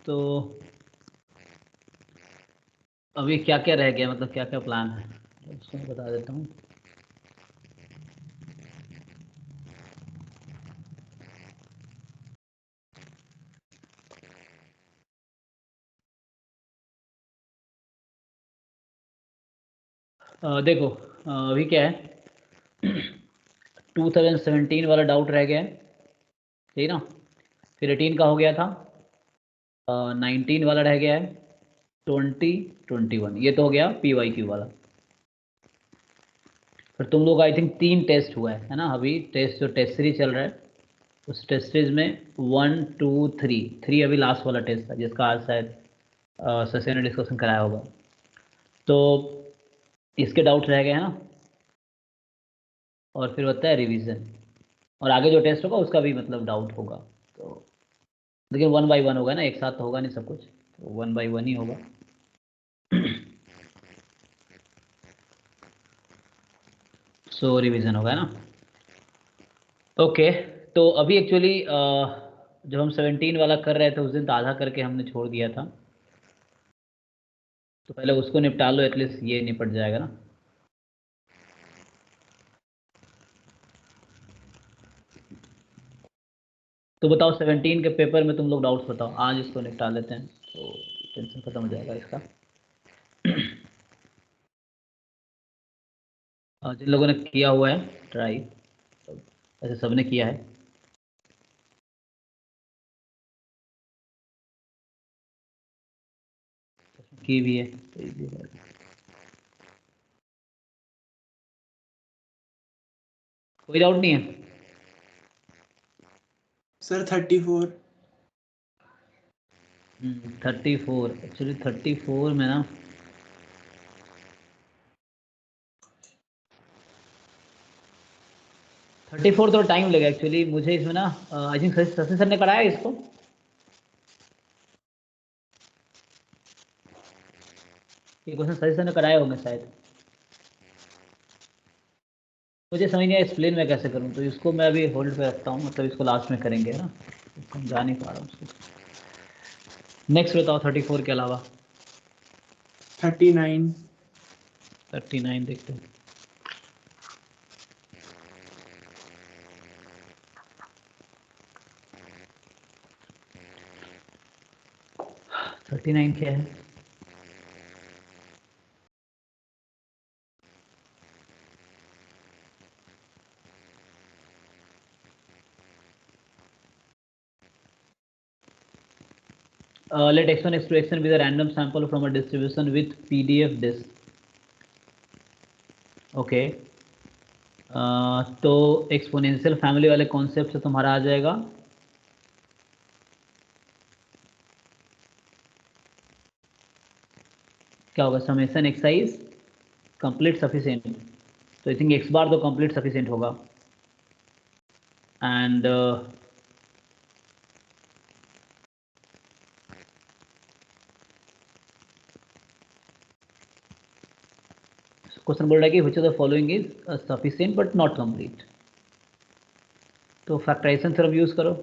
तो अभी क्या क्या रह गया, मतलब क्या क्या प्लान है उसको मैं बता देता हूँ। देखो अभी क्या है 2017 वाला डाउट रह गया है, ठीक ना। फिर 18 का हो गया था, 19 वाला रह गया है, 2021 ये तो हो गया PYQ वाला। फिर तुम लोग आई थिंक 3 टेस्ट हुआ है ना अभी, टेस्ट जो टेस्ट सीरीज चल रहा है उस टेस्ट सीरीज में 1 2 3 अभी लास्ट वाला टेस्ट था जिसका आज शायद सचिन ने डिस्कशन कराया होगा। तो इसके डाउट रह गए हैं ना, और फिर होता है रिवीजन, और आगे जो टेस्ट होगा उसका भी मतलब डाउट होगा। तो लेकिन 1 बाई 1 होगा ना, एक साथ तो होगा नहीं सब कुछ, तो 1 बाई 1 ही होगा। सो रिवीजन होगा ना। ओके तो अभी एक्चुअली जब हम 17 वाला कर रहे थे उस दिन तो आधा करके हमने छोड़ दिया था, तो पहले उसको निपटा लो, एटलीस्ट ये निपट जाएगा ना। तो बताओ 17 के पेपर में तुम लोग डाउट्स बताओ, आज इसको निपटा लेते हैं तो टेंशन खत्म हो जाएगा इसका। जिन लोगों ने किया हुआ है ट्राई, ऐसे सबने किया है। की भी है तो easy है। कोई डाउट नहीं है सर 34। 34 एक्चुअली 34 में ना 34 तो टाइम लगेगा एक्चुअली मुझे इसमें ना। आई थिंक शशि सर ने कराया इसको। ये क्वेश्चन शशि सर ने कराया होंगे शायद, मुझे समझ नहीं आया एक्सप्लेन मैं कैसे करूँ, तो इसको मैं अभी होल्ड पे रखता हूँ, मतलब इसको लास्ट में करेंगे है ना, इसको हम जा नहीं पा रहा हूँ उसको। नेक्स्ट बताओ 34 के अलावा। 39। 39 देखते हैं। 39 क्या है? Let x1 x2 xn be the random sample from a distribution with PDF disk. Okay तो एक्सपोनेंशियल फैमिली वाले कॉन्सेप्ट से तुम्हारा आ जाएगा क्या होगा, समेशन एक्साइज कंप्लीट सफिशिएंट। तो आई थिंक एक्स बार तो कंप्लीट सफिशिएंट होगा, एंड क्वेश्चन बोल रहा है कि which of the following is sufficient but not complete. तो फैक्टराइजेशन थ्योरम यूज करो।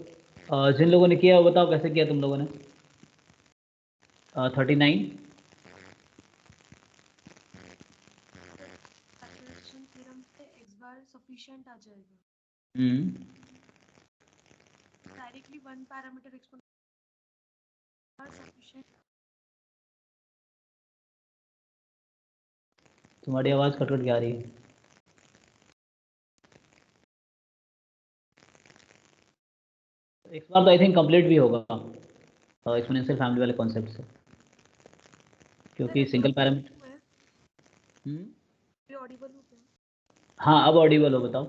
जिन लोगों ने किया वो बताओ कैसे किया तुम लोगों ने। 39 फैक्टराइजेशन थ्योरम से x बार सफिशिएंट आ जाएगा, directly one parameter exponential sufficient. तुम्हारी आवाज़ कट कट के आ रही है। एक बार तो आई थिंक कंप्लीट भी होगा एक्सपोनेंशियल फैमिली वाले कॉन्सेप्ट से, क्योंकि सिंगल पैरामीटर। ये ऑडिबल हो गया? हाँ अब ऑडिबल हो, बताओ।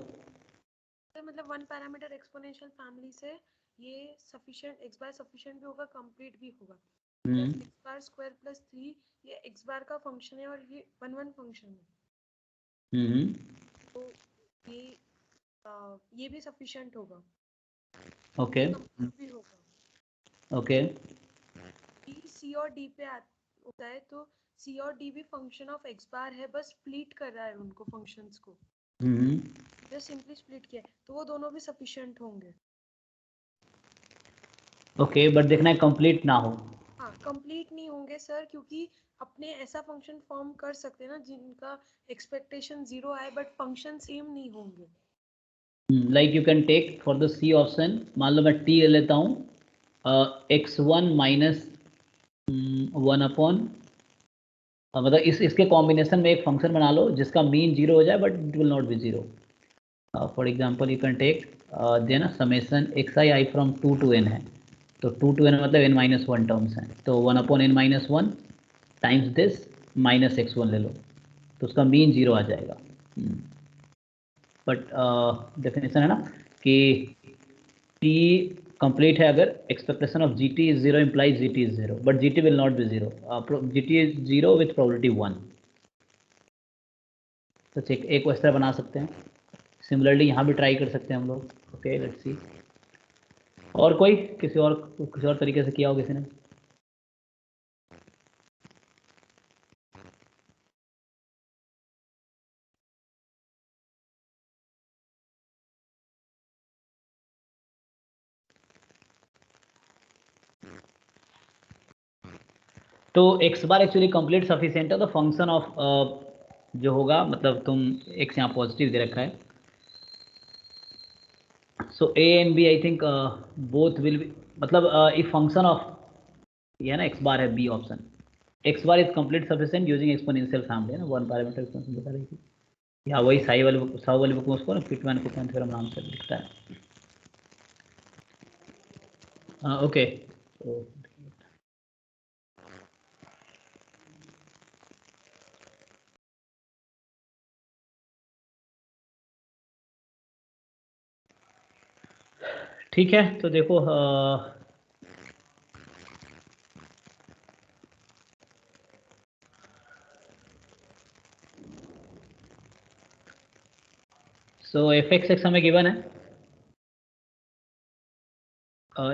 मतलब वन पैरामीटर एक्सपोनेंशियल फैमिली से ये सफिशिएंट x बार सफिशिएंट भी होगा, कंप्लीट भी होगा। Plus x bar square plus 3 ये x बार का फंक्शन है और ये 1 1 फंक्शन है। तो ये भी सफिशिएंट होगा। ओके कंप्लीट भी होगा। ओके C और D पे होता है, तो C और D भी फंक्शन ऑफ x बार है, बस स्प्लिट कर रहा है उनको फंक्शंस को, जस्ट सिंपली स्प्लिट किया है, तो वो दोनों भी सफिशिएंट होंगे। ओके, बट देखना है कंप्लीट ना हो। हाँ, कंप्लीट नहीं होंगे सर, क्योंकि अपने ऐसा फंक्शन फॉर्म कर सकते हैं ना जिनका एक्सपेक्टेशन 0 आए बट फंक्शन सेम नहीं होंगे। Like you can take for the C option, मान लो मैं टी ले लेता हूँ, x1 माइनस 1 अपॉन, मतलब इसके कॉम्बिनेशन में एक फंक्शन बना लो जिसका मीन 0 हो जाए but it will not be 0। For example you can take देना summation x i from 2 to n है, तो 2 to n मतलब n-1 टर्म्स हैं, तो 1/n-1 times this minus x1 ले लो, तो उसका मीन 0 आ जाएगा। बट डेफिनेशन है ना कि t कंप्लीट है अगर expectation of gt is 0 implies gt is 0, but gt will not be 0, gt is 0 with probability 1। तो चेक एक इस तरह बना सकते हैं, सिमिलरली यहाँ भी ट्राई कर सकते हैं हम लोग। ओके लेट्स सी, और कोई किसी और तरीके से किया हो किसी ने? तो x बार एक्चुअली कंप्लीट सफिशिएंट है, तो फंक्शन ऑफ जो होगा, मतलब तुम x यहाँ पॉजिटिव दे रखा है, सो a and b I think both will be, मतलब इफ फंक्शन ऑफ ये है ना x बार है, b option, x bar is complete sufficient using exponential family है ना, वन पैरामीटर एक्सपोनेंशियल बता रही थी, या वही साई वाली बुक में उसको ना पिटमैन थ्योरम नाम से लिखता है। ओके ठीक है, तो देखो सो एफ एक्स हमें गिवन है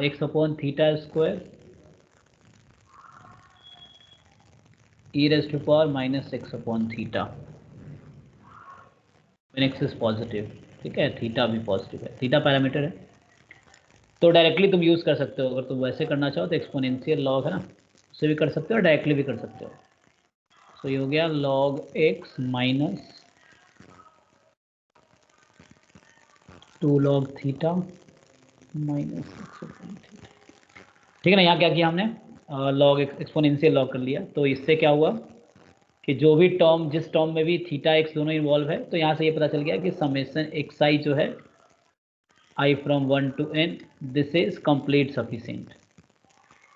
x upon theta square e raised to power minus x upon theta when x is positive. ठीक है, थीटा भी पॉजिटिव है, थीटा पैरामीटर है, तो डायरेक्टली तुम यूज़ कर सकते हो, अगर तुम वैसे करना चाहो तो एक्सपोनेंशियल लॉग है ना, उससे भी कर सकते हो, डायरेक्टली भी कर सकते हो। सो ये हो गया log x minus 2 log theta minus x upon theta. ठीक है ना, यहाँ क्या किया हमने, लॉग एक्सपोनेंशियल लॉग कर लिया, तो इससे क्या हुआ कि जो भी टर्म, जिस टर्म में भी थीटा एक्स दोनों इन्वॉल्व है, तो यहाँ से ये पता चल गया कि समेशन एक्स आई जो है I from 1 to n, this is complete sufficient,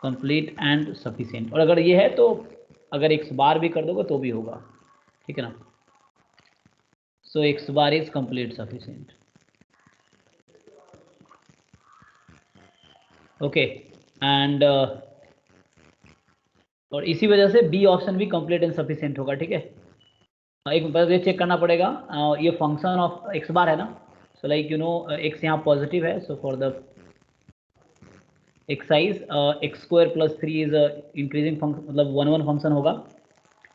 complete and sufficient। और अगर ये है तो अगर x बार भी कर दोगे तो भी होगा, ठीक है ना। सो x bar is complete sufficient। Okay and और इसी वजह से बी ऑप्शन भी कंप्लीट एंड सफिशिएंट होगा। ठीक है, एक बार ये चेक करना पड़ेगा, ये फंक्शन ऑफ एक्स बार है ना, so like you know x यहाँ पॉजिटिव है, so for the excise x square plus 3 is increasing function, मतलब 1 1 फंक्शन होगा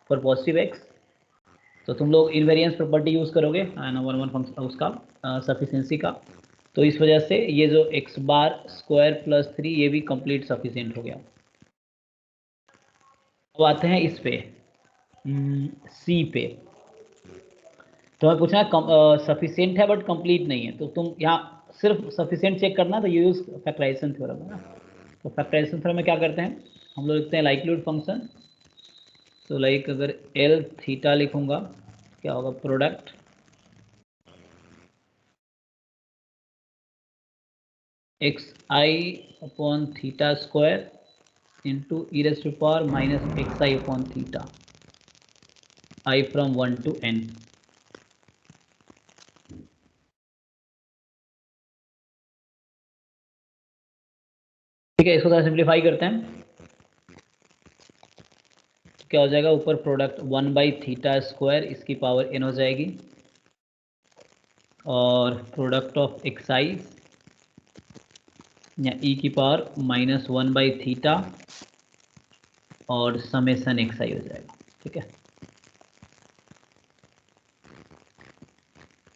फॉर पॉजिटिव एक्स, तो तुम लोग इनवेरिएंस प्रॉपर्टी यूज़ करोगे ना, 1 1 फंक्शन उसका सफिशिएंसी का, तो इस वजह से ये जो एक्स बार स्क्वायर प्लस 3 ये भी कंप्लीट सफिशिएंट हो गया। अब आते हैं इस पे सी पे, तो हमें पूछना है सफिशिएंट है बट कंप्लीट नहीं है, तो तुम यहाँ सिर्फ सफिशिएंट चेक करना, तो ये यूज फैक्टराइजेशन थ्योरम है ना, तो फैक्टराइजेशन थ्योरम में क्या करते हैं हम लोग, लिखते हैं लाइक्लीहुड फंक्शन, तो लाइक अगर एल थीटा लिखूंगा क्या होगा, product x i upon theta square into e raise to power minus x i upon theta i from 1 to n। ठीक है, इसको थोड़ा सिंप्लीफाई करते हैं, क्या हो जाएगा, ऊपर प्रोडक्ट 1/थीटा स्क्वायर इसकी पावर n हो जाएगी, और प्रोडक्ट ऑफ एक्साइज या e की पावर -1/थीटा और समेसन एक्साई हो जाएगा। ठीक है,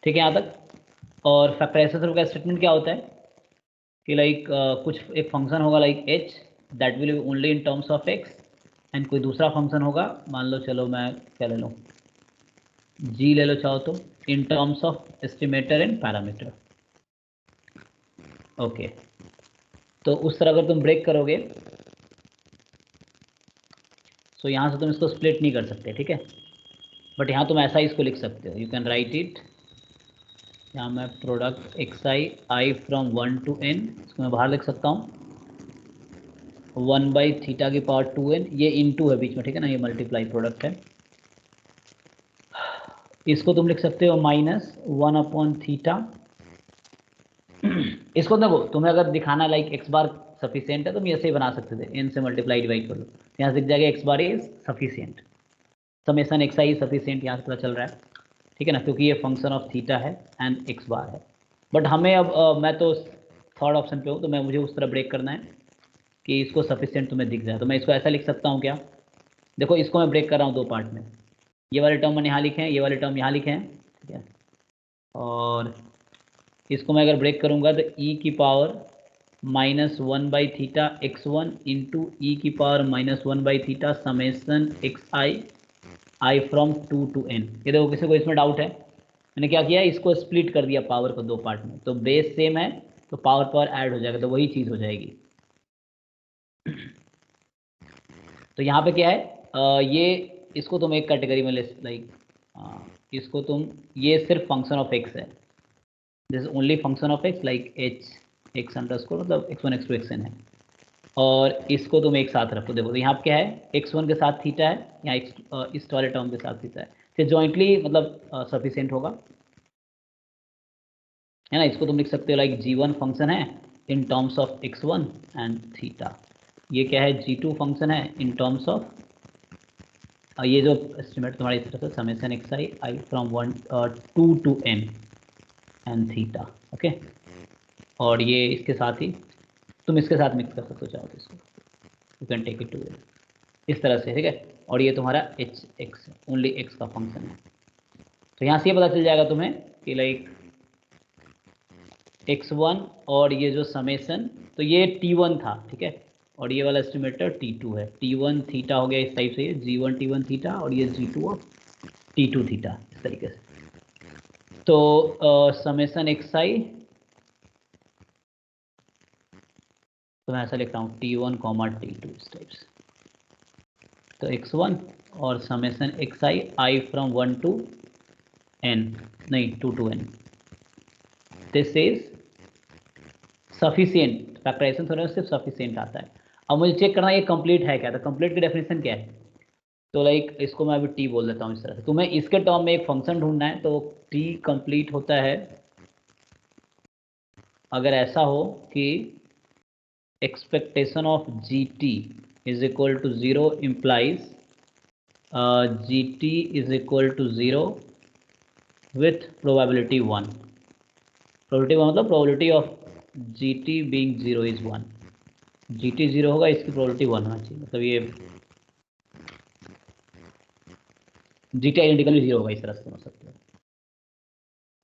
ठीक है यहाँ तक। और फैक्टराइजेशन का स्टेटमेंट क्या होता है, कि लाइक कुछ एक फंक्शन होगा like h that will be only in terms of x, and कोई दूसरा फंक्शन होगा, मान लो चलो मैं क्या ले लूँ, g ले लो चाहो तो, इन terms of estimator and parameter. Okay, तो उस तरह अगर तुम ब्रेक करोगे तो यहाँ से तुम इसको स्प्लिट नहीं कर सकते, ठीक है, बट यहाँ तुम ऐसा ही इसको लिख सकते हो, यू कैन राइट इट, यहाँ मैं product x i from 1 to n, इसको मैं बाहर लिख सकता हूँ 1/θ की पावर 2n, ये इनटू है बीच में, ठीक है ना, ये मल्टीप्लाई प्रोडक्ट है। इसको तुम लिख सकते हो -1/θ। इसको देखो, तुम्हें अगर दिखाना लाइक x बार सफिशियंट है तो तुम ऐसे ही बना सकते थे, n से मल्टीप्लाई डिवाइड कर लो, यहाँ से दिख जाएगा x bar is sufficient, summation x I sufficient, यहाँ से पता चल रहा है, ठीक है ना, क्योंकि ये फंक्शन ऑफ थीटा है एंड एक्स बार है। बट हमें अब मैं तो थर्ड ऑप्शन पे हूँ, तो मुझे उस तरह ब्रेक करना है कि इसको सफिशियंट तुम्हें दिख जाए, तो मैं इसको ऐसा लिख सकता हूँ क्या, देखो इसको मैं ब्रेक कर रहा हूँ दो पार्ट में, ये वाले टर्म मैंने यहाँ लिखे हैं, ये वाले टर्म यहाँ लिखे हैं, ठीक है, और इसको मैं अगर ब्रेक करूँगा तो e की पावर -1/θ x1 इंटू ई की power -1/θ summation x i from 2 to n। ये देखो किसी को इसमें डाउट है, मैंने क्या किया, इसको स्प्लिट कर दिया पावर को दो पार्ट में, तो बेस सेम है तो पावर पावर ऐड हो जाएगा, तो वही चीज़ हो जाएगी। तो यहाँ पे क्या है, ये इसको तुम एक कैटेगरी में ले, लाइक इसको तुम, ये सिर्फ फंक्शन ऑफ एक्स है, this is only function of x, like H x underscore मतलब x1 x2 xn है, और इसको तुम एक साथ रखो। देखो तो यहाँ पे क्या है, x1 के साथ थीटा है, यहाँ इस वाले टर्म के साथ थीटा है, फिर जॉइंटली मतलब सफिशियंट होगा, है ना। इसको तुम लिख सकते हो लाइक g1 फंक्शन है इन terms of x1 and theta, ये क्या है, g2 फंक्शन है इन टर्म्स ऑफ ये जो एस्टिमेट तुम्हारे इस तरह से summation x i from 2 to n and theta, okay. और ये इसके साथ ही तुम इसके साथ मिक्स कर सकते हो चाहो तो इसको, you can take it to इस तरह से, ठीक है। और ये तुम्हारा एच एक्स ओनली एक्स का फंक्शन है, तो यहाँ से ये पता चल जाएगा तुम्हें कि लाइक x1 और ये जो समेशन, तो ये t1 था, ठीक है, और ये वाला एस्टिमेटर t2 है, t1 थीटा हो गया इस टाइप से, ये g1 t1 थीटा और ये g2 ऑफ t2 थीटा, इस तरीके से। तो समेशन एक्स आई, तो मैं ऐसा लिखता हूँ t1, t2 इस टाइप से, तो x1 और summation x i from 1 to n, नहीं 2 to n, this is sufficient, factorization theorem सिर्फ सफिशियंट आता है। अब मुझे चेक करना ये कंप्लीट है क्या, तो कंप्लीट की डेफिनेशन क्या है, तो लाइक इसको मैं अभी टी बोल देता हूँ इस तरह से, तुम्हें इसके टर्म में एक फंक्शन ढूंढना है, तो टी कंप्लीट होता है अगर ऐसा हो कि expectation of g t is equal to 0 implies g t is equal to 0 with probability 1, probability 1 मतलब probability of g t being 0 is 1, g t 0 होगा, इसकी प्रोबेबिलिटी 1 होना चाहिए, मतलब ये जी टी आइडेंटिकली 0 होगा, इस तरह से समझ सकते हो।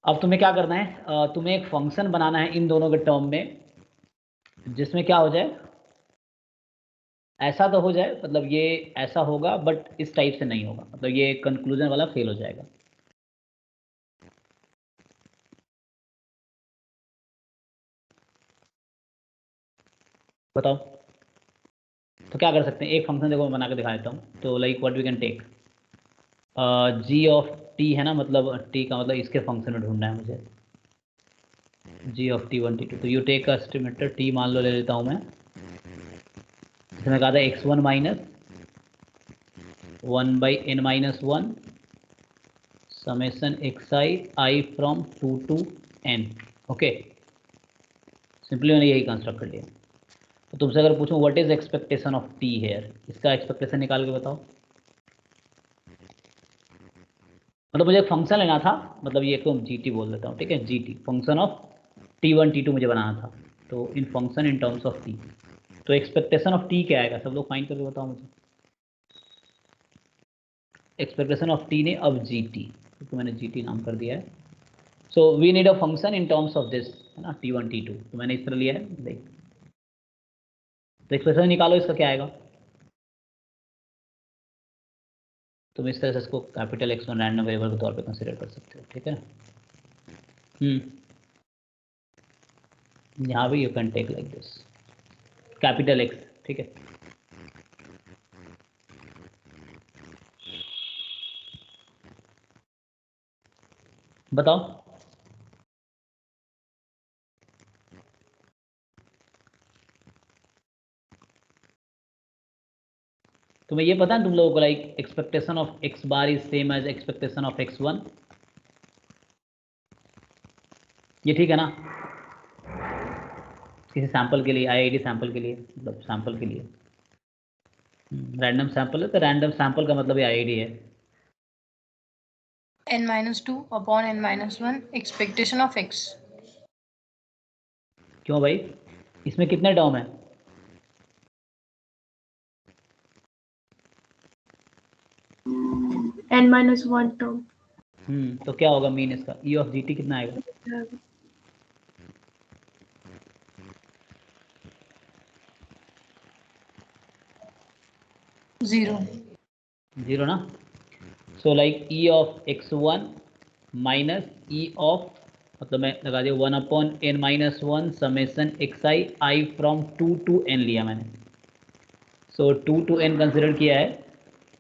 अब तुम्हें क्या करना है, तुम्हें एक फंक्शन बनाना है इन दोनों के टर्म में, जिसमें क्या हो जाए, ऐसा तो हो जाए, मतलब ये ऐसा होगा बट इस टाइप से नहीं होगा, मतलब ये कंक्लूजन वाला फेल हो जाएगा। बताओ, तो क्या कर सकते हैं, एक फंक्शन देखो मैं बना के दिखा देता हूँ, तो like what we can take, g of t है ना, मतलब टी का मतलब इसके फंक्शन में ढूंढना है मुझे, जी ऑफ t1 t2, तो यू टेक का एस्टिमेटर टी मान लो ले लेता हूँ मैं, इसमें कहा था x1 minus 1/n-1 summation x i from 2 to n, okay. Simply मैंने यही कंस्ट्रक्ट कर लिया। तो तुमसे अगर पूछूं what is expectation of t here, इसका एक्सपेक्टेशन निकाल के बताओ। मतलब मुझे एक फंक्शन लेना था, मतलब ये तो जी टी बोल देता हूँ, ठीक है, G T function of t1 t2 मुझे बनाना था, तो इन function in terms of t, तो एक्सपेक्टेशन ऑफ टी क्या आएगा, सब लोग फाइंड करके बताओ मुझे। एक्सपेक्टेशन ऑफ टी ने अब जी टी, तो मैंने जी टी नाम कर दिया है, so we need a function in terms of this है ना, T1 T2, तो मैंने इस तरह लिया है। देख तो एक्सप्रेशन निकालो, इसका क्या आएगा। तुम इस तरह से इसको कैपिटल X1 रैंडम वेरिएबल के तौर पे कंसीडर कर सकते हो, ठीक है ना। यहाँ भी you can take like this capital X, ठीक है। बताओ तुम्हें ये पता है तुम लोगों को, like expectation of x bar is same as expectation of x1, ये ठीक है ना। किसी सैंपल के लिए, आईआईडी सैंपल के लिए, मतलब सैंपल के लिए रैंडम सैंपल है, तो रैंडम सैंपल का मतलब ये आईआईडी है। n-2 upon n-1 expectation of x। क्यों भाई, इसमें कितने टर्म है। n-1 term. तो क्या होगा मीन इसका, ई ऑफ जी टी कितना आएगा। 0 ना। So like E of x1 minus E of, मतलब मैं लगा दिया 1/n-1 summation xi from 2 to n लिया मैंने। सो 2 to n कंसिडर किया है।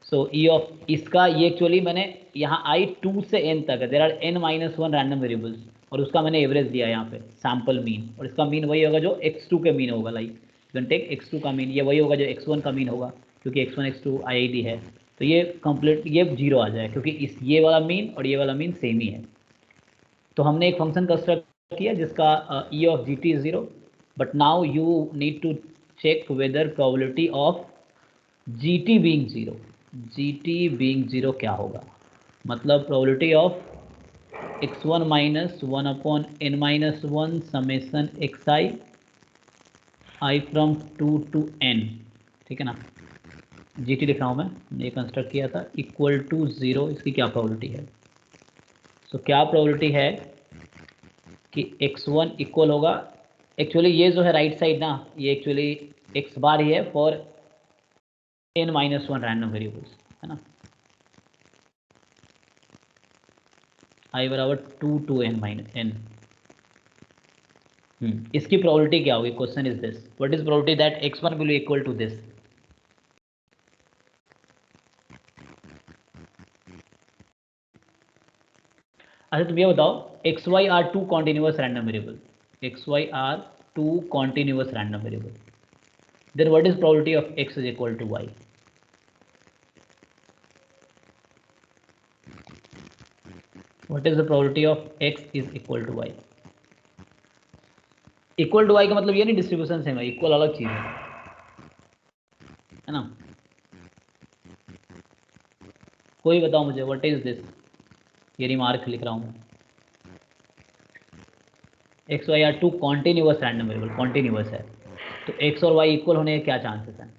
सो ई ऑफ इसका, ये एक्चुअली मैंने यहाँ i 2 से n तक है, there are n-1 random variables, और उसका मैंने एवरेज दिया यहाँ पे सैम्पल मीन, और इसका मीन वही होगा जो x2 के मीन होगा। Like you can take x2 का मीन, ये वही होगा जो x1 का मीन होगा, क्योंकि x1 x2 आईआईडी है। तो ये कंप्लीट ये 0 आ जाए, क्योंकि इस ये वाला मीन और ये वाला मीन सेम ही है। तो हमने एक फंक्शन कंस्ट्रक्ट किया जिसका e of g t is 0, but now you need to check whether probability of g t being 0, g t being 0 क्या होगा, मतलब probability of x1 minus 1/n-1 summation xi i from 2 to n, ठीक है ना। G T लिख रहा हूँ मैं, ये कंस्ट्रक्ट किया था, इक्वल टू 0, इसकी क्या प्रोबेबिलिटी है। सो क्या प्रोबेबिलिटी है कि x1 इक्वल होगा, एक्चुअली ये जो है राइट साइड ना, ये एक्चुअली x बार ही है फॉर n-1 रैंडम वेरिएबल्स, है ना। i बराबर 2 to n-n। इसकी प्रोबेबिलिटी क्या होगी, question is this, what is probability that x1 will be equal to this. अच्छा तुम ये बताओ, x y are two continuous random variable, x y are two continuous random variable, then what is probability of x is equal to y. What is the probability of x is equal to y. Equal to y का मतलब ये नहीं distribution same है, equal अलग चीज है ना। कोई बताओ मुझे व्हाट इज दिस, ये रिमार्क लिख रहा हूं मैं। X y are two continuous random variable, continuous है, तो एक्स और वाई इक्वल होने के क्या चांसेस हैं।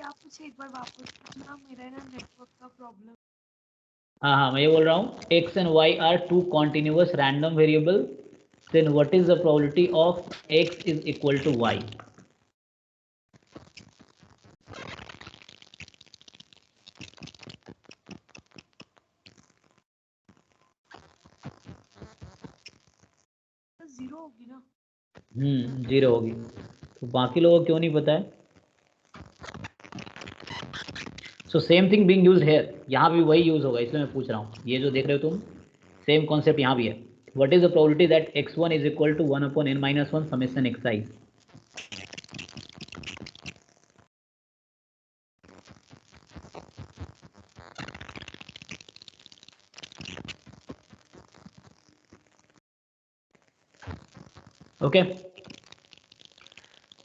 आप मुझे एक बार वापस पूछना, मेरा ना नेटवर्क का प्रॉब्लम। हाँ मैं ये बोल रहा हूँ, x and y are two continuous random variable, then what is the probability of x is equal to y। Zero होगी ना। 0 होगी, तो बाकी लोगों को क्यों नहीं पता है। So same thing being used here, यहाँ भी वही यूज होगा, इसलिए मैं पूछ रहा हूँ, ये जो देख रहे हो तुम सेम कॉन्सेप्ट यहाँ भी है। What is the probability that x1 is equal to 1/n-1 summation xi। Okay,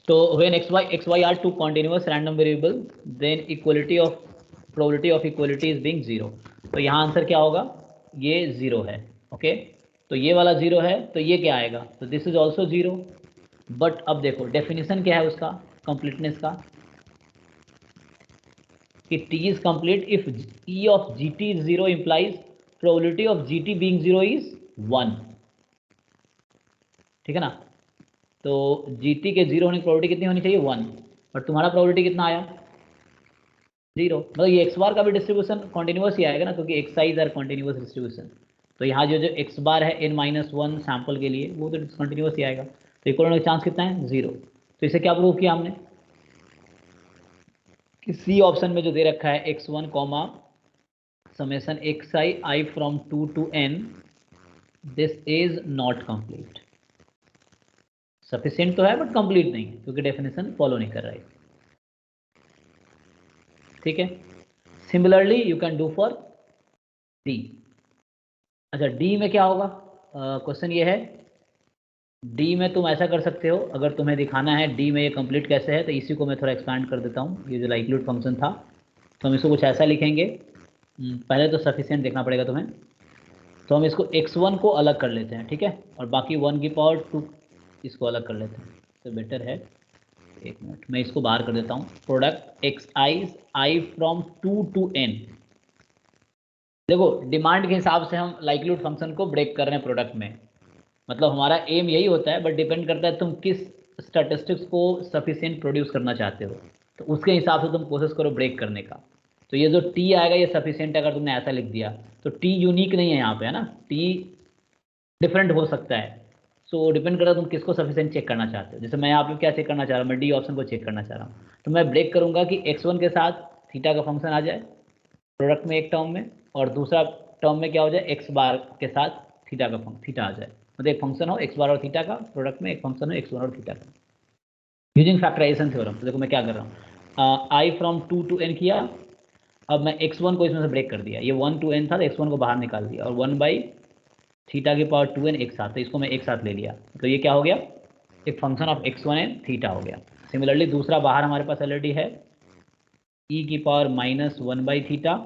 तो when xy are two continuous random variable then equality of probability of equality is being 0, तो यहाँ आंसर क्या होगा, ये 0 है। ओके, तो ये वाला 0 है, तो ये क्या आएगा, तो दिस इज ऑल्सो 0। बट अब देखो डेफिनेशन क्या है उसका, कंप्लीटनेस का, कि t is complete if e of gt is 0 implies probability of gt being 0 is 1, ठीक है ना। तो gt के 0 होने की प्रोबेबिलिटी कितनी होनी चाहिए, 1, और तुम्हारा प्रोबेबिलिटी कितना आया, 0। मतलब ये एक्स बार का भी डिस्ट्रीब्यूशन कॉन्टिन्यूस ही आएगा ना, क्योंकि x i's are continuous distribution. तो यहाँ जो एक्स बार है n-1 सैंपल के लिए, वो तो कॉन्टिन्यूस ही आएगा। तो इक्वल होने का चांस कितना है, 0। तो इसे क्या प्रूव किया हमने, कि सी ऑप्शन में जो दे रखा है x1 comma summation xi from 2 to n, this is not complete. Sufficient तो है बट कंप्लीट नहीं है, क्योंकि डेफिनेशन फॉलो नहीं कर रहा है, ठीक है। Similarly you can do for D. अच्छा, डी में क्या होगा, क्वेश्चन ये है, डी में तुम ऐसा कर सकते हो, अगर तुम्हें दिखाना है डी में ये कंप्लीट कैसे है, तो इसी को मैं थोड़ा एक्सपैंड कर देता हूँ। ये जो लाइक्लीहुड फंक्शन था, तो हम इसको कुछ ऐसा लिखेंगे, पहले तो सफिशिएंट देखना पड़ेगा तुम्हें। तो हम इसको x1 को अलग कर लेते हैं, ठीक है, और बाकी 1 की पावर 2 इसको अलग कर लेते हैं, तो बेटर है। एक मिनट, मैं इसको बाहर कर देता हूँ। Product i from 2 to n। देखो डिमांड के हिसाब से हम लाइक्लीहुड फंक्शन को ब्रेक कर रहे हैं प्रोडक्ट में, मतलब हमारा एम यही होता है, बट डिपेंड करता है तुम किस स्टैटिस्टिक्स को सफिशिएंट प्रोड्यूस करना चाहते हो, तो उसके हिसाब से तुम कोशिश करो ब्रेक करने का। तो ये जो टी आएगा ये सफिशिएंट, अगर तुमने ऐसा लिख दिया तो टी यूनिक नहीं है यहाँ पे, है ना, टी डिफरेंट हो सकता है। सो डिपेंड करता है तुम किसको सफिशिएंट चेक करना चाहते हो। जैसे मैं यहाँ पे क्या चेक करना चाह रहा हूँ, मैं डी ऑप्शन को चेक करना चाह रहा हूँ, तो मैं ब्रेक करूँगा कि x1 के साथ थीटा का फंक्शन आ जाए प्रोडक्ट में एक टर्म में, और दूसरा टर्म में क्या हो जाए, एक्स बार के साथ थीटा का थीटा आ जाए। मतलब एक फंक्शन हो एक्स बार और थीटा का, प्रोडक्ट में एक फंक्शन हो x1 और थीटा का, यूजिंग फैक्टराइजेशन थ्योरम। तो देखो मैं क्या कर रहा हूँ, आई फ्रॉम 2 to n किया, अब मैं x1 को इसमें से ब्रेक कर दिया, ये 1 to n था तो x1 को बाहर निकाल दिया, और 1 बाई थीटा की पावर 2n एक साथ, तो इसको मैं एक साथ ले लिया, तो ये क्या हो गया, एक function of x1 and theta हो गया। सिमिलरली दूसरा बाहर हमारे पास ऑलरेडी है e की पावर -1 बाई थीटा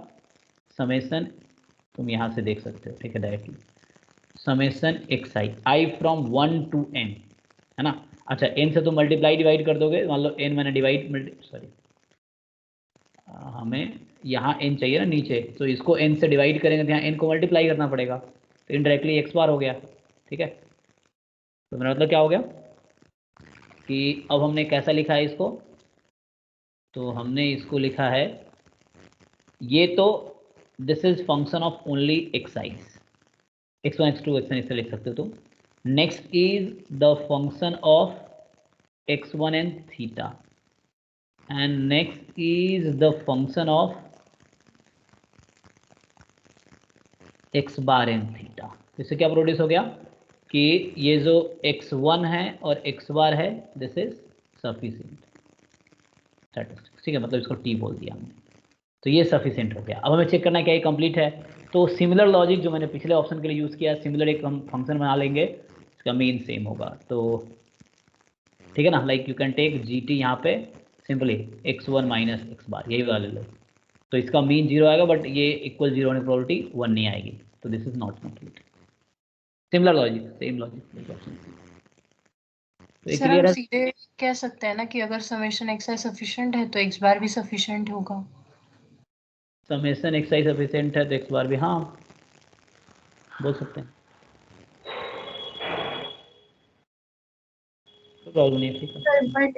समेसन, तुम यहाँ से देख सकते हो, ठीक है, directly summation i from 1 to n, है ना। अच्छा, n से तो मल्टीप्लाई डिवाइड कर दोगे, मान लो n मैंने हमें यहाँ n चाहिए ना नीचे, तो इसको n से डिवाइड करेंगे तो यहाँ n को मल्टीप्लाई करना पड़ेगा, तो इनडायरेक्टली x बार हो गया, ठीक है। तो मेरा मतलब क्या हो गया कि अब हमने कैसा लिखा है इसको, तो हमने इसको लिखा है, ये तो this is function of only excise, x1 x2 xn इससे लिख सकते हो तुम। Next is the function of x1 and theta, and next is the function of x bar and theta. इससे क्या प्रोड्यूस हो गया कि ये जो x1 है और x बार है, दिस इज सफिशिएंट स्टैटिस्टिक्स, ठीक है, मतलब इसको t बोल दिया हमने, तो ये सफिशिएंट हो गया। अब हमें चेक करना है क्या ये कंप्लीट है, तो सिमिलर लॉजिक जो मैंने पिछले ऑप्शन के लिए यूज़ किया, सिमिलर एक हम फंक्शन बना लेंगे, इसका मीन सेम होगा, तो ठीक है ना। Like you can take g t यहाँ पे सिंपली x1 माइनस एक्स बार, यही वाला ले लो, तो इसका मीन 0 आएगा, बट ये इक्वल 0 होने की प्रोबेबिलिटी 1 नहीं आएगी, तो this is not complete. Similar logic, same logic. तो सर हम सीधे कह सकते हैं ना कि अगर समेशन xi सफिशिएंट है तो x बार भी सफिशिएंट होगा। समेशन एक्स आई सफिशिएंट है तो एक्स बार भी, हाँ बोल सकते हैं, तो प्रॉब्लम नहीं है, ठीक है। Sir, but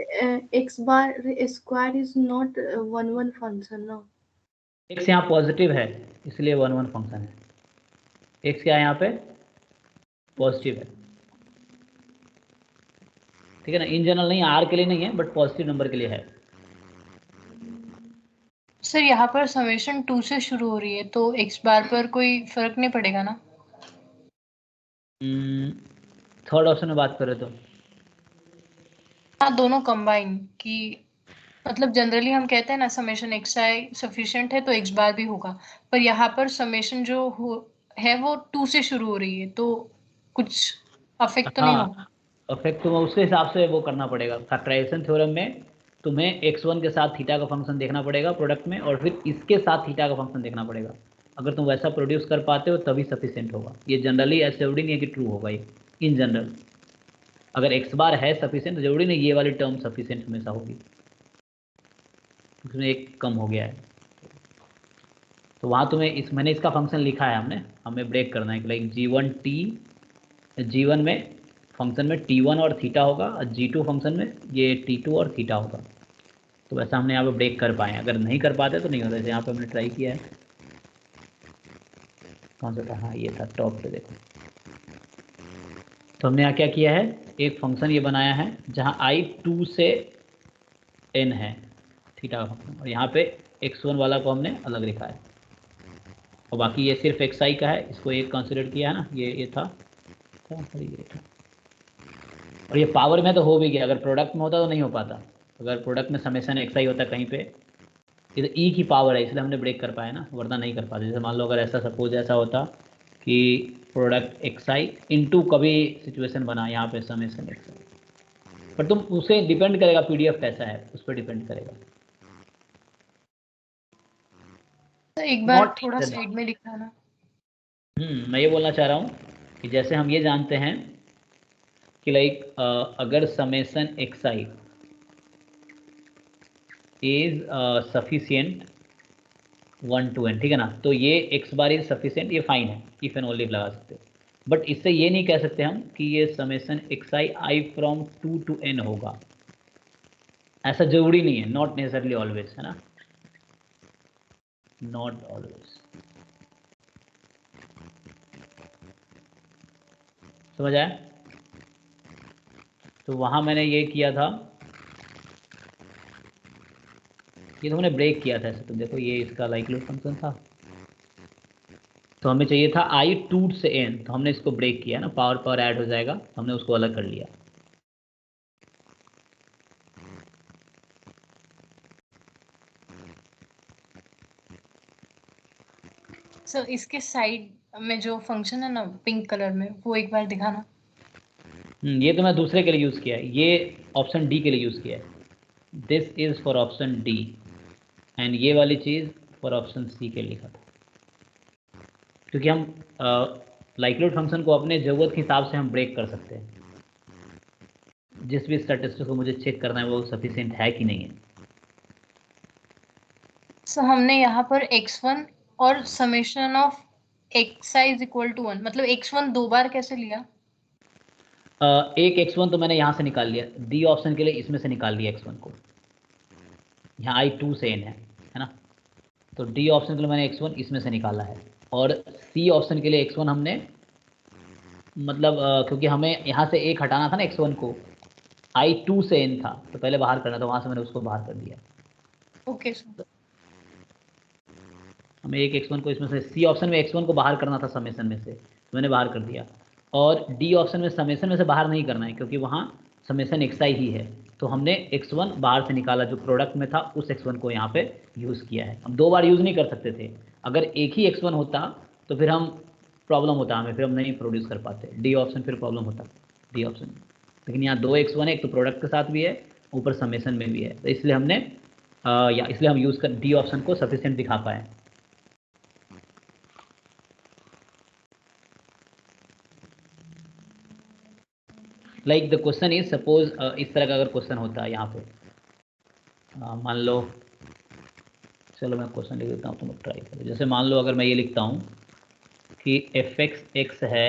x bar square is not one function, no? X यहाँ पॉजिटिव है इसलिए 1 1 फंक्शन है, एक्स क्या है यहाँ पे पॉजिटिव है, ठीक है ना। इन जनरल नहीं, आर के लिए नहीं है, बट पॉजिटिव नंबर के लिए है। सर यहाँ पर समेशन 2 से शुरू हो रही है, तो x बार पर कोई फर्क नहीं पड़ेगा ना। थर्ड ऑप्शन में बात करें तो हाँ, दोनों कंबाइन कि मतलब जनरली हम कहते हैं ना समेशन xi सफिशिएंट है तो x बार भी होगा, पर यहाँ पर समेशन है वो 2 से शुरू हो रही है, तो कुछ अफेक्ट तो नहीं हाँ, होगा। अफेक्ट तुम्हें उसके हिसाब से वो करना पड़ेगा। फैक्टराइजेशन थ्योरम में तुम्हें x1 के साथ थीटा का फंक्शन देखना पड़ेगा प्रोडक्ट में, और फिर इसके साथ थीटा का फंक्शन देखना पड़ेगा। अगर तुम वैसा प्रोड्यूस कर पाते हो तभी सफिशिएंट होगा। ये जनरली ऐसे जरूरी नहीं है कि ट्रू होगा ये, इन जनरल अगर x बार है सफिशिएंट तो जरूरी नहीं ये वाली टर्म सफिशिएंट हमेशा होगी, इसमें एक कम हो गया है। तो वहाँ तुम्हें मैंने इसका फंक्शन लिखा है, हमें ब्रेक करना है कि लाइक G1 में फंक्शन में T1 और थीटा होगा, और G2 फंक्शन में ये T2 और थीटा होगा। तो वैसा हमने यहाँ पे ब्रेक कर पाए। अगर नहीं कर पाते तो नहीं होता। यहाँ पे हमने ट्राई किया है, कौन सा था, हाँ ये था टॉप पे देखो। तो हमने यहाँ क्या किया है, एक फंक्शन ये बनाया है जहाँ I 2 से n है थीटा का फंक्शन, और यहाँ पे x1 वाला को हमने अलग लिखा है, और बाकी ये सिर्फ xi का है, इसको एक कंसिडर किया है ना, ये था ये था। और ये पावर में तो हो भी गया, अगर प्रोडक्ट में होता तो नहीं हो पाता। अगर प्रोडक्ट में समेशन xi होता कहीं पे, ये तो e की पावर है इसलिए हमने ब्रेक कर पाया ना, वरना नहीं कर पाते। जैसे मान लो अगर ऐसा सपोज ऐसा होता कि प्रोडक्ट xi इंटू कभी सिचुएशन बना यहाँ पे समेशन xi, पर तुम उसे डिपेंड करेगा PDF कैसा है, उस पर डिपेंड करेगा। तो एक बार थोड़ा स्लाइड में लिखना ना। मैं ये बोलना चाह रहा हूँ कि जैसे हम ये जानते हैं कि लाइक अगर summation xi is sufficient 1 to n, ठीक है ना, तो ये x बार इज सफिशिएंट, ये फाइन है, इफ एंड ओनली लगा सकते हो। बट इससे ये नहीं कह सकते हम कि ये summation xi i from 2 to n होगा, ऐसा जरूरी नहीं है, नॉट नेसेसरली ऑलवेज, है ना, नॉट ऑलवेज। समझ आया? तो वहाँ मैंने ये किया था, ये तो हमने ब्रेक किया था ऐसे। तो देखो ये इसका लाइक्लीहुड फंक्शन था, तो हमें चाहिए था I 2 से n, तो हमने इसको ब्रेक किया ना, पावर पावर ऐड हो जाएगा, तो हमने उसको अलग कर लिया। सो इसके साइड में जो फंक्शन है ना पिंक कलर में, वो एक बार दिखाना। ये तो मैं दूसरे के लिए यूज़ किया है, ये ऑप्शन डी के लिए यूज़ किया है। This is for option D, and ये वाली चीज़ फॉर ऑप्शन सी के लिखा था, क्योंकि हम लाइक्लीहुड फंक्शन को अपने ज़रूरत के हिसाब से हम ब्रेक कर सकते हैं। जिस भी स्टैटिस्टिक्स को मुझे चेक करना है वो सफिशिएंट है कि नहीं है। सो हमने यहाँ पर x1 और summation of xi is equal to 1, मतलब x1 दो बार कैसे लिया? एक x1 तो मैंने यहाँ से निकाल लिया, डी ऑप्शन के लिए इसमें से निकाल लिया x1 को, यहाँ I 2 से n है ना, तो डी ऑप्शन के लिए मैंने x1 इसमें से निकाला है, और सी ऑप्शन के लिए x1 हमने मतलब क्योंकि हमें यहाँ से एक हटाना था ना x1 को, I 2 से n था तो पहले बाहर करना था, वहाँ से मैंने उसको बाहर कर दिया। Okay sir. हमें एक x1 को इसमें से, सी ऑप्शन में x1 को बाहर करना था समेशन में से, तो मैंने बाहर कर दिया। और डी ऑप्शन में समेशन में से बाहर नहीं करना है क्योंकि वहाँ समेशन xi ही है, तो हमने x1 बाहर से निकाला, जो प्रोडक्ट में था उस x1 को यहाँ पे यूज़ किया है। हम दो बार यूज़ नहीं कर सकते थे, अगर एक ही x1 होता तो फिर हम प्रॉब्लम होता हमें, फिर हम नहीं प्रोड्यूस कर पाते, डी ऑप्शन फिर प्रॉब्लम होता डी ऑप्शन। लेकिन यहाँ दो x1 है, एक तो प्रोडक्ट के साथ भी है, ऊपर समेशन में भी है, तो इसलिए हमने या इसलिए हम यूज़ कर डी ऑप्शन को सफिशिएंट दिखा पाए। Like the question is suppose, इस तरह का अगर क्वेश्चन होता है यहाँ पे, मान लो, चलो मैं क्वेश्चन लिख देता हूँ, तुम ट्राई करो। जैसे मान लो अगर मैं ये लिखता हूँ कि fx है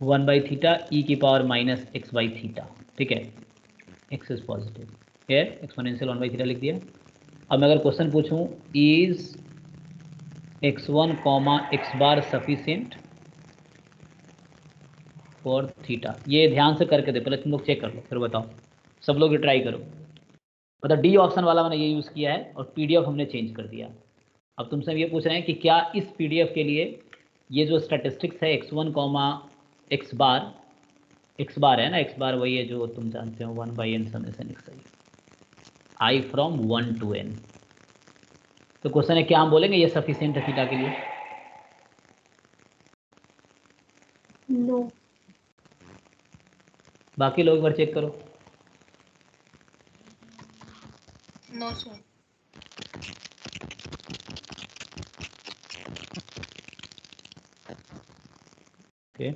1/θ e की पावर -x/θ, ठीक है, x इज पॉजिटिव, ये एक्सपोनेंशियल 1/θ लिख दिया। अब मैं अगर क्वेश्चन पूछूं is x1, x bar sufficient for theta, ये ध्यान से करके दे, पहले तुम लोग चेक कर लो फिर बताओ, सब लोग ये ट्राई करो। मतलब डी ऑप्शन वाला मैंने ये यूज़ किया है और PDF हमने चेंज कर दिया। अब तुमसे ये पूछ रहे हैं कि क्या इस PDF के लिए ये जो स्टैटिस्टिक्स है x1, x बार है ना, x बार वही है जो तुम जानते हो 1/n summation xi I from 1 to n, तो क्वेश्चन है क्या हम बोलेंगे ये सफिशिएंट है थीटा के लिए? नो। बाकी लोग एक बार चेक करो। No sir. ओके,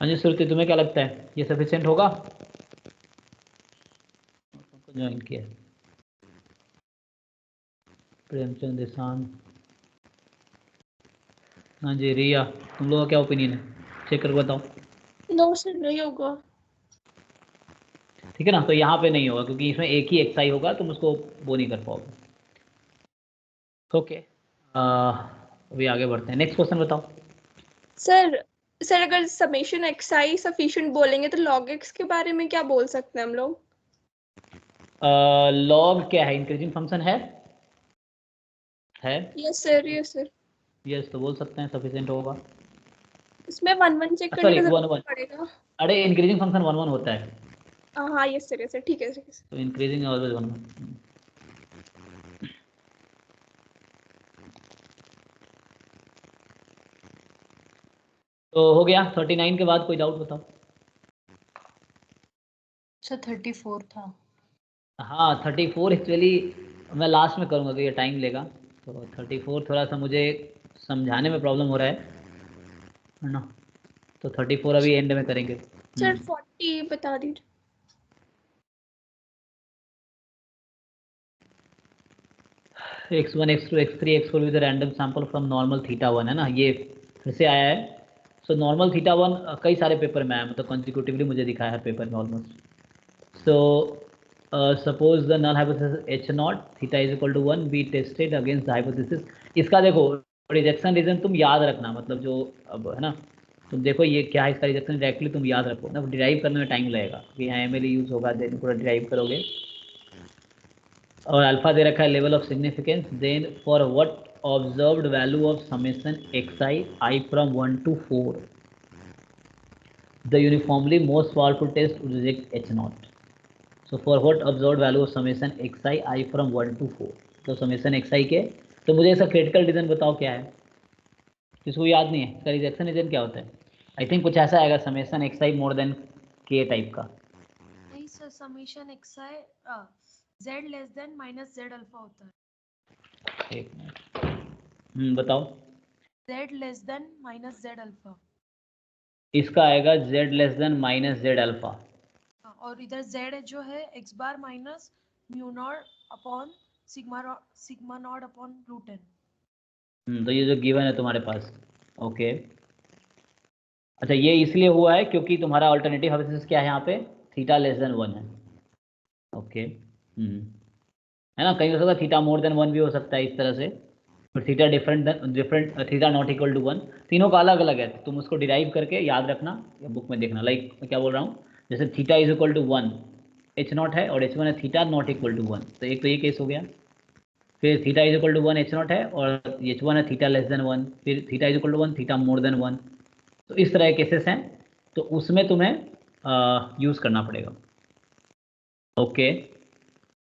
हाँ जी श्रुति, तुम्हें क्या लगता है ये सफिशिएंट होगा? ज्वाइन किया प्रेमचंद देसान। हाँ जी रिया, तुम लोगों का क्या ओपिनियन है? चेक करके बताओ। नो सर, नहीं होगा। ठीक है ना, तो यहाँ पे नहीं होगा क्योंकि इसमें एक ही एक्साई होगा, तुम उसको वो नहीं कर पाओगे। ओके, अभी आगे बढ़ते हैं। नेक्स्ट क्वेश्चन बताओ। सर अगर समेशन एक्साई सफिशिएंट बोलेंगे तो लॉग एक्स के बारे में क्या बोल सकते हैं हम लोग? लॉग क्या है? इंक्रीजिंग फंक्शन है? Yes sir, yes sir. Yes, तो बोल सकते हैं सफिशिएंट होगा। इसमें 1 1 चेक करने सॉरी का 1 जरूरत 1, पड़ेगा? अरे इंक्रीजिंग फंक्शन 1 1 होता है। हाँ यस सर, यस सर, ठीक है, ठीक है। तो इंक्रीजिंग ऑलवेज 1 1। तो हो गया 39 के बाद कोई डाउट बताओ। सर 34 था। हाँ 34 एक्चुअली मैं लास्ट में करूँगा, तो ये टाइम लेगा। तो 34 थोड़ा सा मुझे समझाने में प्रॉब्लम हो रहा है ना, तो 34 अभी एंड में करेंगे। सर 40 बता दीजिए। x1 x2 x3 x4 with random sample from normal theta 1 है ना, ये फिर से आया है। सो नॉर्मल थीटा 1 कई सारे पेपर में आया, मतलब कॉन्जिक्यूटिवली मुझे दिखाया है पेपर में almost. So suppose the null hypothesis h not theta is equal to 1 be tested against the hypothesis. इसका देखो रिजेक्शन रीजन तुम याद रखना, मतलब जो अब है ना, तुम देखो ये क्या है, इसका रिजेक्शन डायरेक्टली तुम याद रखो ना, डिराइव करने में टाइम लगेगा क्योंकि यहाँ एम एल यूज होगा, देन पूरा डिराइव करोगे। और अल्फा दे रखा है level of significance, then for what observed value of summation x i from 1 to 4 the uniformly most powerful test would reject h not. So for what observed value of summation x i from 1 to 4, तो summation x आई के, तो मुझे इसका critical reason बताओ क्या है, किसको याद नहीं है इसका रिजेक्शन रीजन क्या होता है? आई थिंक कुछ ऐसा आएगा, summation x i more than k type का। नहीं sir, summation x i z less than minus z alpha होता है। एक मिनट, बताओ। z less than minus z alpha. इसका आएगा z less than minus z alpha. और इधर z जो है x bar minus mu not upon sigma not upon root n। तो ये जो गिवन है तुम्हारे पास, ओके। अच्छा ये इसलिए हुआ है क्योंकि तुम्हारा अल्टरनेटिव हाइपोथेसिस क्या है यहाँ पे, थीटा लेस देन 1 है। ओके, है ना, कहीं हो सकता है थीटा मोर देन 1 भी हो सकता है इस तरह से, फिर theta different theta not equal to 1, तीनों का अलग अलग है, तो तुम उसको डिराइव करके याद रखना या बुक में देखना। लाइक मैं क्या बोल रहा हूँ, जैसे theta is equal to 1 h not है और H1 है थीटा नॉट इक्वल टू 1, तो एक तो ये केस हो गया। फिर theta is equal to 1 h not है और H1 है थीटा लेस देन 1, फिर theta is equal to 1 theta more than 1, तो इस तरह के केसेस हैं, तो उसमें तुम्हें यूज़ करना पड़ेगा। ओके,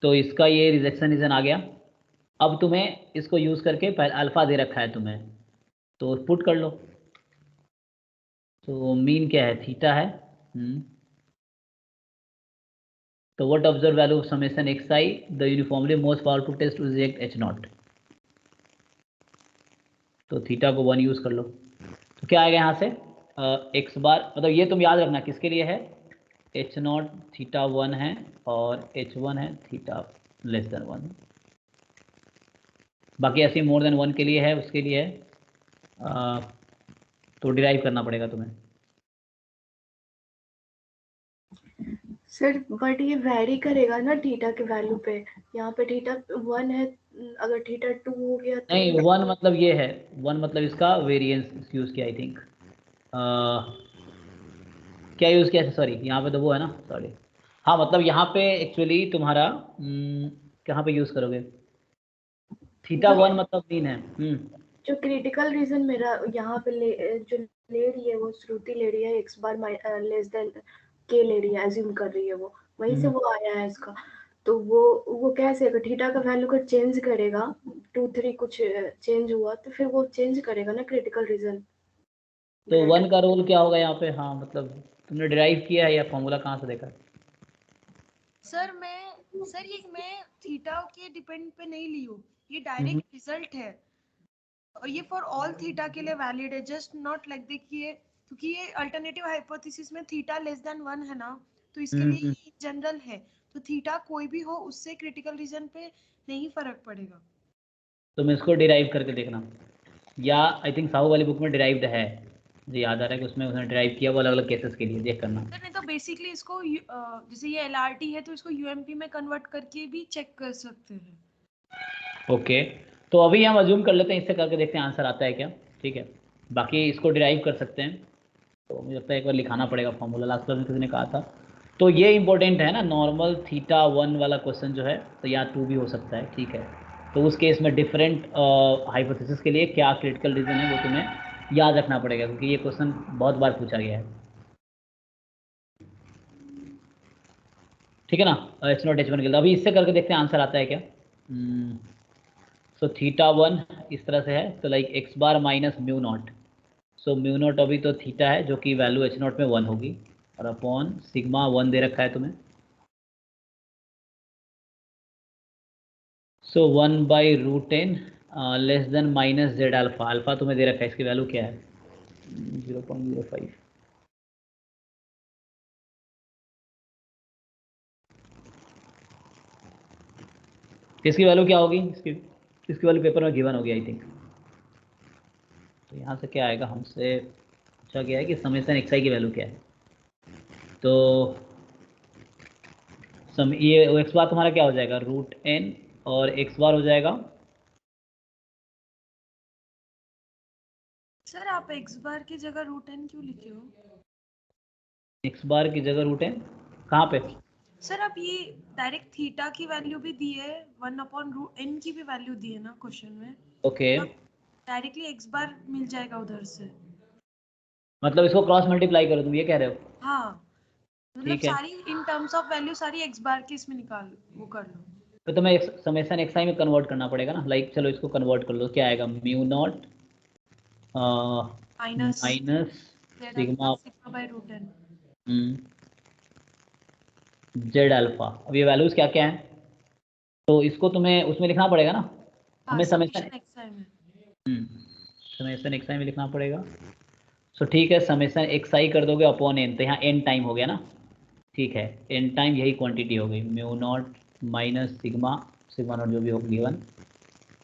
तो इसका ये रिजेक्शन रीजन आ गया। अब तुम्हें इसको यूज़ करके पहले अल्फ़ा दे रखा है तुम्हें, तो पुट कर लो। तो मीन क्या है, थीटा है। तो what observe value of summation x i the uniformly most powerful test to reject h not, तो थीटा को 1 यूज़ कर लो। तो क्या आएगा यहाँ से, एक्स बार, मतलब ये तुम याद रखना किसके लिए है, एच नॉट थीटा 1 है और H1 है थीटा लेस देन 1, बाकी ऐसे मोर देन 1 के लिए है, उसके लिए है, तो डिराइव करना पड़ेगा तुम्हें। सर बट ये वैरी करेगा ना थीटा के वैल्यू पे, यहाँ पे थीटा 1 है, अगर थीटा 2 हो गया तो नहीं 1 मतलब ये है, 1 मतलब इसका वेरिएंस यूज़ किया आई थिंक, क्या यूज़ किया, सॉरी यहाँ पे तो वो है ना, सॉरी। हाँ मतलब यहाँ पे एक्चुअली तुम्हारा कहाँ पे यूज़ करोगे, थीटा 1 मतलब मीन है। जो क्रिटिकल रीजन मेरा यहाँ पे जो ले रही है वो श्रुति ले रही है, एक्स बार लेस देन के ले रही है, एज्यूम कर रही है वो, वहीं से वो आया है इसका। तो वो कैसे, अगर थीटा का वैल्यू का चेंज करेगा 2-3 कुछ चेंज हुआ तो फिर वो चेंज करेगा ना क्रिटिकल रीजन। तो वन का रोल क्या होगा यहाँ पे? हाँ मतलब तुमने डिराइव किया है या फॉर्मूला कहाँ से देखा? सर ये मैं थीटा के डिपेंड पे नहीं ली हूँ, ये डायरेक्ट रिजल्ट है और ये फॉर ऑल थीटा के लिए वैलिड है, जस्ट नॉट लाइक देखिए क्योंकि ये अल्टरनेटिव हाइपोथेसिस में थीटा लेस देन 1 है ना, तो इसके लिए ये जनरल है, तो थीटा कोई भी हो उससे क्रिटिकल रीजन पे नहीं फर्क पड़ेगा। तुम इसको डिराइव करके देखना, या आई थिंक साहू वाली बुक में डिराइव्ड है, मुझे याद आ रहा है कि उसमें उसने डिराइव किया वो अलग अलग केसेस के लिए, देख करना। सर नहीं तो बेसिकली इसको जैसे ये एलआरटी है तो इसको यूएमपी में कन्वर्ट करके भी चेक कर सकते हैं। ओके, तो अभी हम अज्यूम कर लेते हैं, इससे करके देखते हैं आंसर आता है क्या। ठीक है, बाकी इसको डिराइव कर सकते हैं, तो मुझे लगता है एक बार लिखाना पड़ेगा फॉर्मूला, लास्ट क्लास में किसी ने कहा था। तो ये इंपॉर्टेंट है ना, नॉर्मल थीटा 1 वाला क्वेश्चन जो है, तो या 2 भी हो सकता है। ठीक है, तो उस केस में डिफरेंट हाइपोथेसिस के लिए क्या क्रिटिकल रीजन है वो तुम्हें याद रखना पड़ेगा, क्योंकि ये क्वेश्चन बहुत बार पूछा गया है। ठीक है ना, H0 H1 के लिए अभी इससे करके देखते हैं आंसर आता है क्या। सो थीटा 1 इस तरह से है, तो like x bar minus mu naught, so mu naught अभी तो थीटा है जो कि वैल्यू H0 में 1 होगी, और अपॉन सिग्मा 1 दे रखा है तुम्हें, सो 1/√10 less than minus z alpha, alpha तुम्हें दे रखा है, इसकी वैल्यू क्या है 0.05। इसकी वैल्यू क्या होगी, इसकी वैल्यू पेपर में गिवन होगी आई थिंक। तो यहाँ से क्या आएगा, हमसे पूछा गया है कि समेशन एक्स आई की वैल्यू क्या है, तो ये एक्स बार तुम्हारा क्या हो जाएगा √n, और एक्स बार हो जाएगा। सर आप एक्स बार की जगह √n क्यों लिखे हो? एक्स बार की जगह √n कहाँ पे? सर आप ये डायरेक्ट थीटा की वैल्यू भी दी है, 1/√n की भी वैल्यू दी है ना क्वेश्चन में, ओके, डायरेक्टली एक्स बार मिल जाएगा उधर से। मतलब इसको क्रॉस मल्टीप्लाई करो, तुम ये कह रहे हो? हाँ मतलब ठीक है, सारी इन टर्म्स ऑफ वैल्यू सारी एक्स बार की इसमें निकाल वो कर लो। तो तुम्हें समेशन एक्स आई में कन्वर्ट करना पड़ेगा ना, लाइक चलो इसको कन्वर्ट कर लो, क्या आएगा mu naught minus minus sigma सिग्मा/√n। Z alpha. अब ये वैल्यूज क्या क्या हैं, तो इसको तुम्हें उसमें लिखना पड़ेगा ना, हाँ हमें समेशन सफिशिएंट एक्स आई में। समेशन एक्स आई में लिखना पड़ेगा। सो ठीक है, समेशन एक्स आई कर दोगे अपॉन एन, तो यहाँ एन टाइम हो गया ना। ठीक है, एन टाइम यही क्वांटिटी हो गई, mu naught minus sigma sigma not जो भी हो given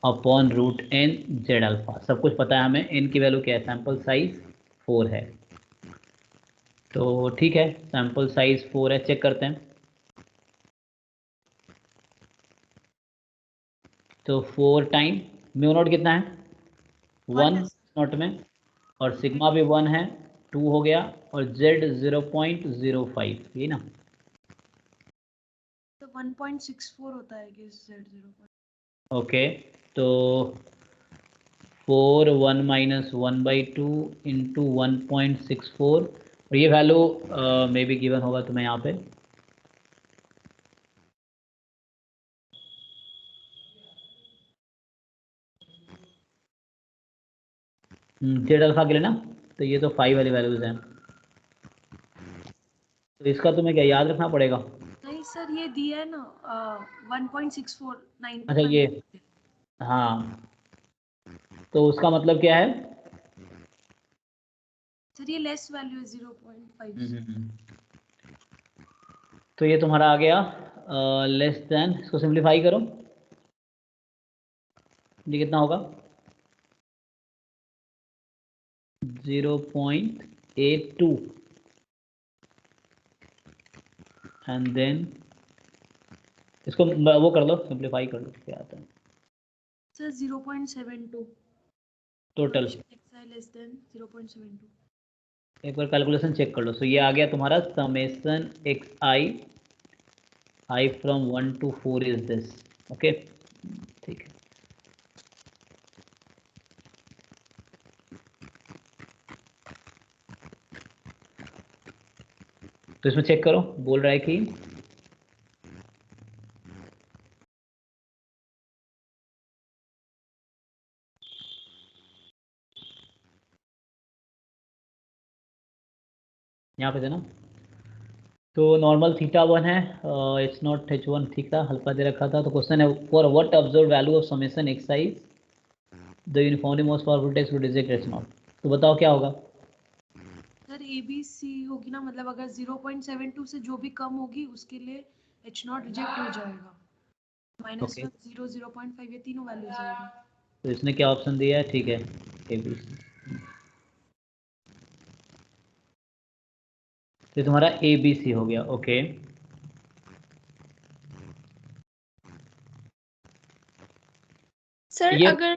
upon √n Z alpha. सब कुछ पता है हमें, एन की वैल्यू क्या है, सैम्पल साइज 4 है, तो ठीक है सैम्पल साइज 4 है, चेक करते हैं। तो 4 टाइम म्यू नॉट कितना है 1 नॉट में, और सिग्मा भी 1 है 2 हो गया, और जेड 0.05, यही ना। तो 1.64 होता है कि z0। ओके, तो 4 1 माइनस 1/2 इंटू 1.64, और ये वैल्यू मे बी गिवन होगा तुम्हें यहाँ पे। जेड अल्फा के लिए ना, तो ये तो 5 वाली वैल्यूज हैं, तो इसका तुम्हें क्या याद रखना पड़ेगा। नहीं सर ये दिया है ना 1.64 अच्छा ये, हाँ, तो उसका मतलब क्या है? सर ये लेस वैल्यू है 0.5। तो ये तुम्हारा आ गया लेस देन, इसको सिंप्लीफाई करो, ये कितना होगा 0.82, एंड देन इसको वो कर लो, सिंप्लीफाई कर लो, क्या आता है sir 0.72 total. xi less than 0.72। एक बार कैलकुलेशन चेक कर लो, सो ये आ गया तुम्हारा summation x i from 1 to 4 is this. Okay ठीक है, तो इसमें चेक करो, बोल रहा है कि यहाँ पे थे ना। तो नॉर्मल थीटा 1 है, इट्स नॉट h1 थीटा हल्का दे रखा था। तो क्वेश्चन है for what observe value of summation x i's the uniformly most powerful test would reject h0। तो बताओ क्या होगा। सर ABC होगी ना, मतलब अगर 0.72 से जो भी कम होगी उसके लिए H0 रिजेक्ट हो जाएगा। Okay. -1, 0, 0.5 ये तीनों वैल्यूज आएगी। तो इसने क्या ऑप्शन दिया है, ठीक है ABC। तो तुम्हारा ABC हो गया। ओके सर ये अगर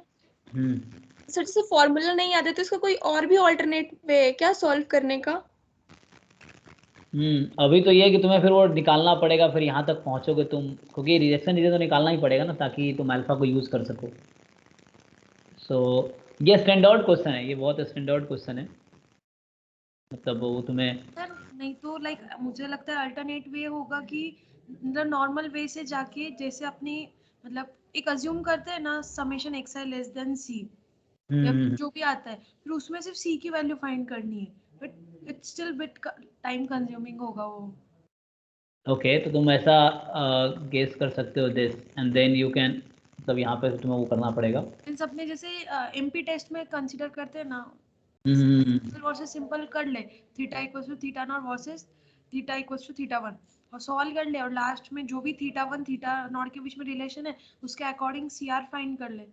सर जैसे फॉर्मूला नहीं आता तो इसका कोई और भी ऑल्टरनेट वे है क्या सॉल्व करने का? अभी तो ये है कि तुम्हें फिर वो निकालना पड़ेगा, फिर यहाँ तक पहुँचोगे तुम, क्योंकि रिजेक्शन रीजन तो निकालना ही पड़ेगा ना, ताकि तुम अल्फा को यूज़ कर सको। सो ये स्टैंडर्ड क्वेश्चन है, ये बहुत स्टैंडर्ड क्वेश्चन है, मतलब वो तुम्हें। सर नहीं तो लाइक मुझे लगता है अल्टरनेट वे होगा कि मतलब नॉर्मल वे से जाके, जैसे अपनी मतलब एक अज्यूम करते हैं ना summation xi less than c या जो भी आता है, फिर उसमें सिर्फ c की वैल्यू फाइंड करनी है, but it's still bit time consuming होगा वो। ओके तो तुम ऐसा गेस कर सकते हो this and then you can, मतलब यहाँ पे तुम्हें वो करना पड़ेगा। मींस अपने जैसे एमपी टेस्ट में कंसीडर करते हैं ना, हम्म वर्सेस सिंपल कर ले, theta equals to theta not versus theta equals to theta 1 और सॉल्व कर ले, और लास्ट में जो भी थीटा 1 थीटा नॉट के बीच में रिलेशन है उसके अकॉर्डिंग सीआर फाइंड कर ले,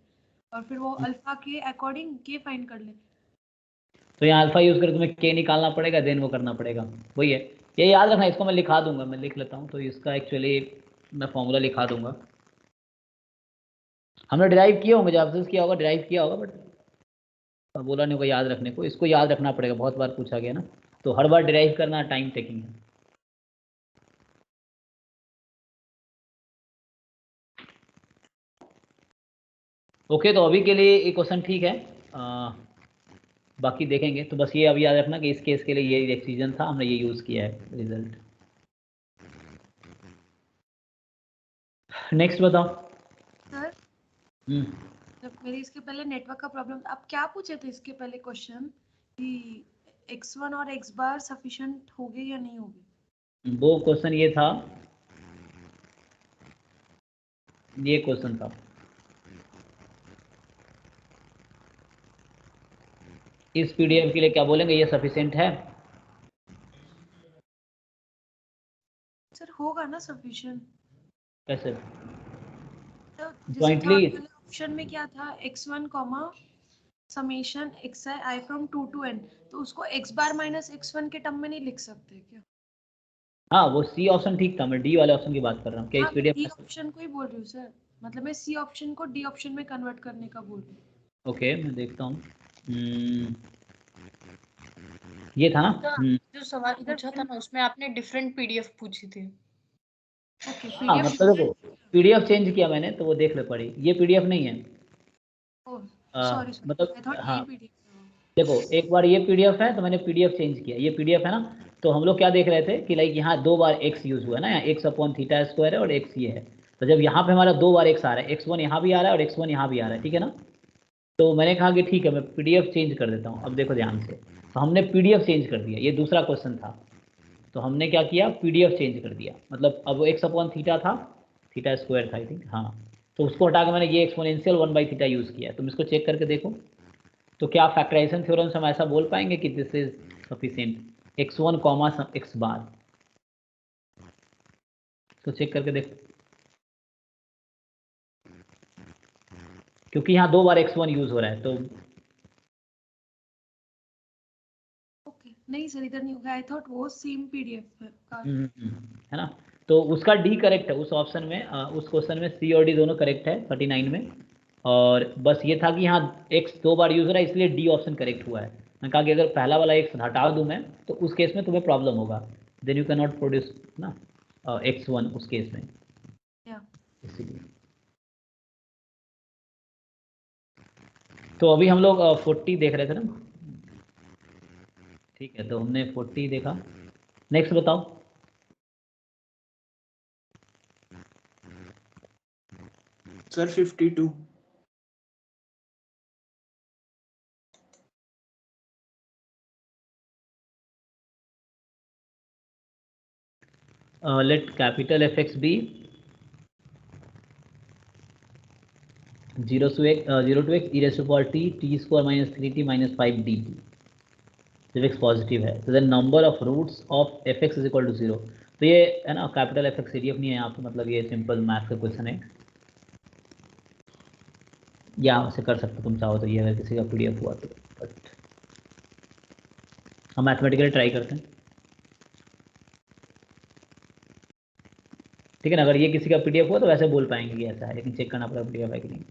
और फिर वो अल्फा के अकॉर्डिंग के फाइंड कर ले। तो यहाँ अल्फा यूज़ करके तुम्हें के निकालना पड़ेगा, देन वो करना पड़ेगा, वही है। ये याद रखना, इसको मैं लिखा दूंगा, मैं लिख लेता हूँ, तो इसका एक्चुअली मैं फॉर्मूला लिखा दूंगा। हमने डिराइव किया होंगे, जब अफसोस किया होगा डिराइव किया होगा, बट बोला नहीं होगा याद रखने को, इसको याद रखना पड़ेगा, बहुत बार पूछा गया ना, तो हर बार डिराइव करना टाइम टेकिंग है। ओके तो अभी के लिए ये क्वेश्चन ठीक है, बाकी देखेंगे। तो बस ये अभी याद रखना कि इस केस के लिए ये डिसीजन था, हमने ये यूज़ किया है रिजल्ट। नेक्स्ट बताओ। सर जब मेरे इसके पहले नेटवर्क का प्रॉब्लम, आप क्या पूछे थे इसके पहले क्वेश्चन कि x1 और x बार सफिशिएंट हो गए या नहीं हो गए? वो क्वेश्चन ये था, ये क्वेश्चन था, इस पीडीएफ के लिए क्या बोलेंगे, ये सफिशिएंट है? सर होगा ना सफिशिएंट। कैसे तो जैसे थर्ड जॉइंटली? वाले ऑप्शन में क्या था, x1 comma summation xi i from 2 to n, तो उसको x बार माइनस x1 के टर्म में नहीं लिख सकते क्या? हाँ वो सी ऑप्शन ठीक था, मैं डी वाले ऑप्शन की बात कर रहा हूँ, क्या इस हाँ मैं डी पीडीएफ? ऑप्शन को ही बोल रही हूँ सर, मतलब मैं सी ऑप्शन को डी ऑप्शन में कन्वर्ट करने का बोल रही हूँ। ओके मैं देखता हूँ। ये था ना। जो सवाल पूछा था ना उसमें आपने डिफरेंट पीडीएफ पूछी थी। ओके हाँ पीडीएफ मतलब देखो, पीडीएफ चेंज किया मैंने, तो वो देख ले पड़ी, ये पीडीएफ नहीं है। सॉरी मतलब आई थॉट हाँ यही पीडीएफ। देखो, एक बार ये पीडीएफ है तो मैंने पीडीएफ चेंज किया, ये पीडीएफ है ना। तो हम लोग क्या देख रहे थे कि लाइक यहाँ 2 बार एक्स यूज़ हुआ है ना, यहाँ एक्स अपॉन थीटा स्क्वायर है और एक्स ये है। तो जब यहाँ पे हमारा 2 बार एक्स आ रहा है, x1 यहाँ भी आ रहा है और x1 यहाँ भी आ रहा है, ठीक है ना। तो मैंने कहा कि ठीक है मैं पीडीएफ चेंज कर देता हूँ। अब देखो ध्यान से, तो हमने पीडीएफ चेंज कर दिया, ये दूसरा क्वेश्चन था, तो हमने क्या किया, पीडीएफ चेंज कर दिया। मतलब अब एक्स अपॉन थीटा था, थीटा स्क्वायर था आई थिंक, हाँ। तो उसको हटा के मैंने ये एक्सपोनेंशियल 1/थीटा यूज़ किया। तुम इसको चेक करके देखो, तो क्या फैक्टराइजेशन थ्योरम से हम ऐसा बोल पाएंगे कि this is sufficient x1 comma x बार? तो चेक करके देखो, क्योंकि यहाँ 2 बार x1 यूज हो रहा है, तो ओके नहीं सर इधर नहीं होगा, आई थॉट वो सेम पीडीएफ का। है ना। तो उसका डी करेक्ट है उस ऑप्शन में, उस क्वेश्चन में सी और डी दोनों करेक्ट है 39 में। और बस ये था कि यहाँ एक्स 2 बार यूज हो रहा है, इसलिए डी ऑप्शन करेक्ट हुआ है। मैं कहा कि अगर पहला वाला एक्स हटा दूँ मैं, तो उस केस में तुम्हें प्रॉब्लम होगा, then you can not produce ना x1 उस केस में, इसीलिए। तो अभी हम लोग 40 देख रहे थे ना, ठीक है, तो हमने 40 देखा। नेक्स्ट बताओ। Sir 52। Let capital F x b 0 to x e raised to power t square minus 3t minus 5 dt जब x पॉजिटिव है तो then number of roots of f x is equal to 0। तो ये है ना capital F x CDF नहीं है यहाँ पे, मतलब ये सिंपल मैथ का क्वेश्चन है, या से कर सकते तुम चाहो तो, ये अगर किसी का पीडीएफ हुआ तो, बट हम मैथमेटिकली ट्राई करते हैं, ठीक है ना। अगर ये किसी का पीडीएफ हुआ तो वैसे बोल पाएंगे कि ऐसा है, लेकिन चेक करना पड़ेगा पीडीएफ है कि नहीं,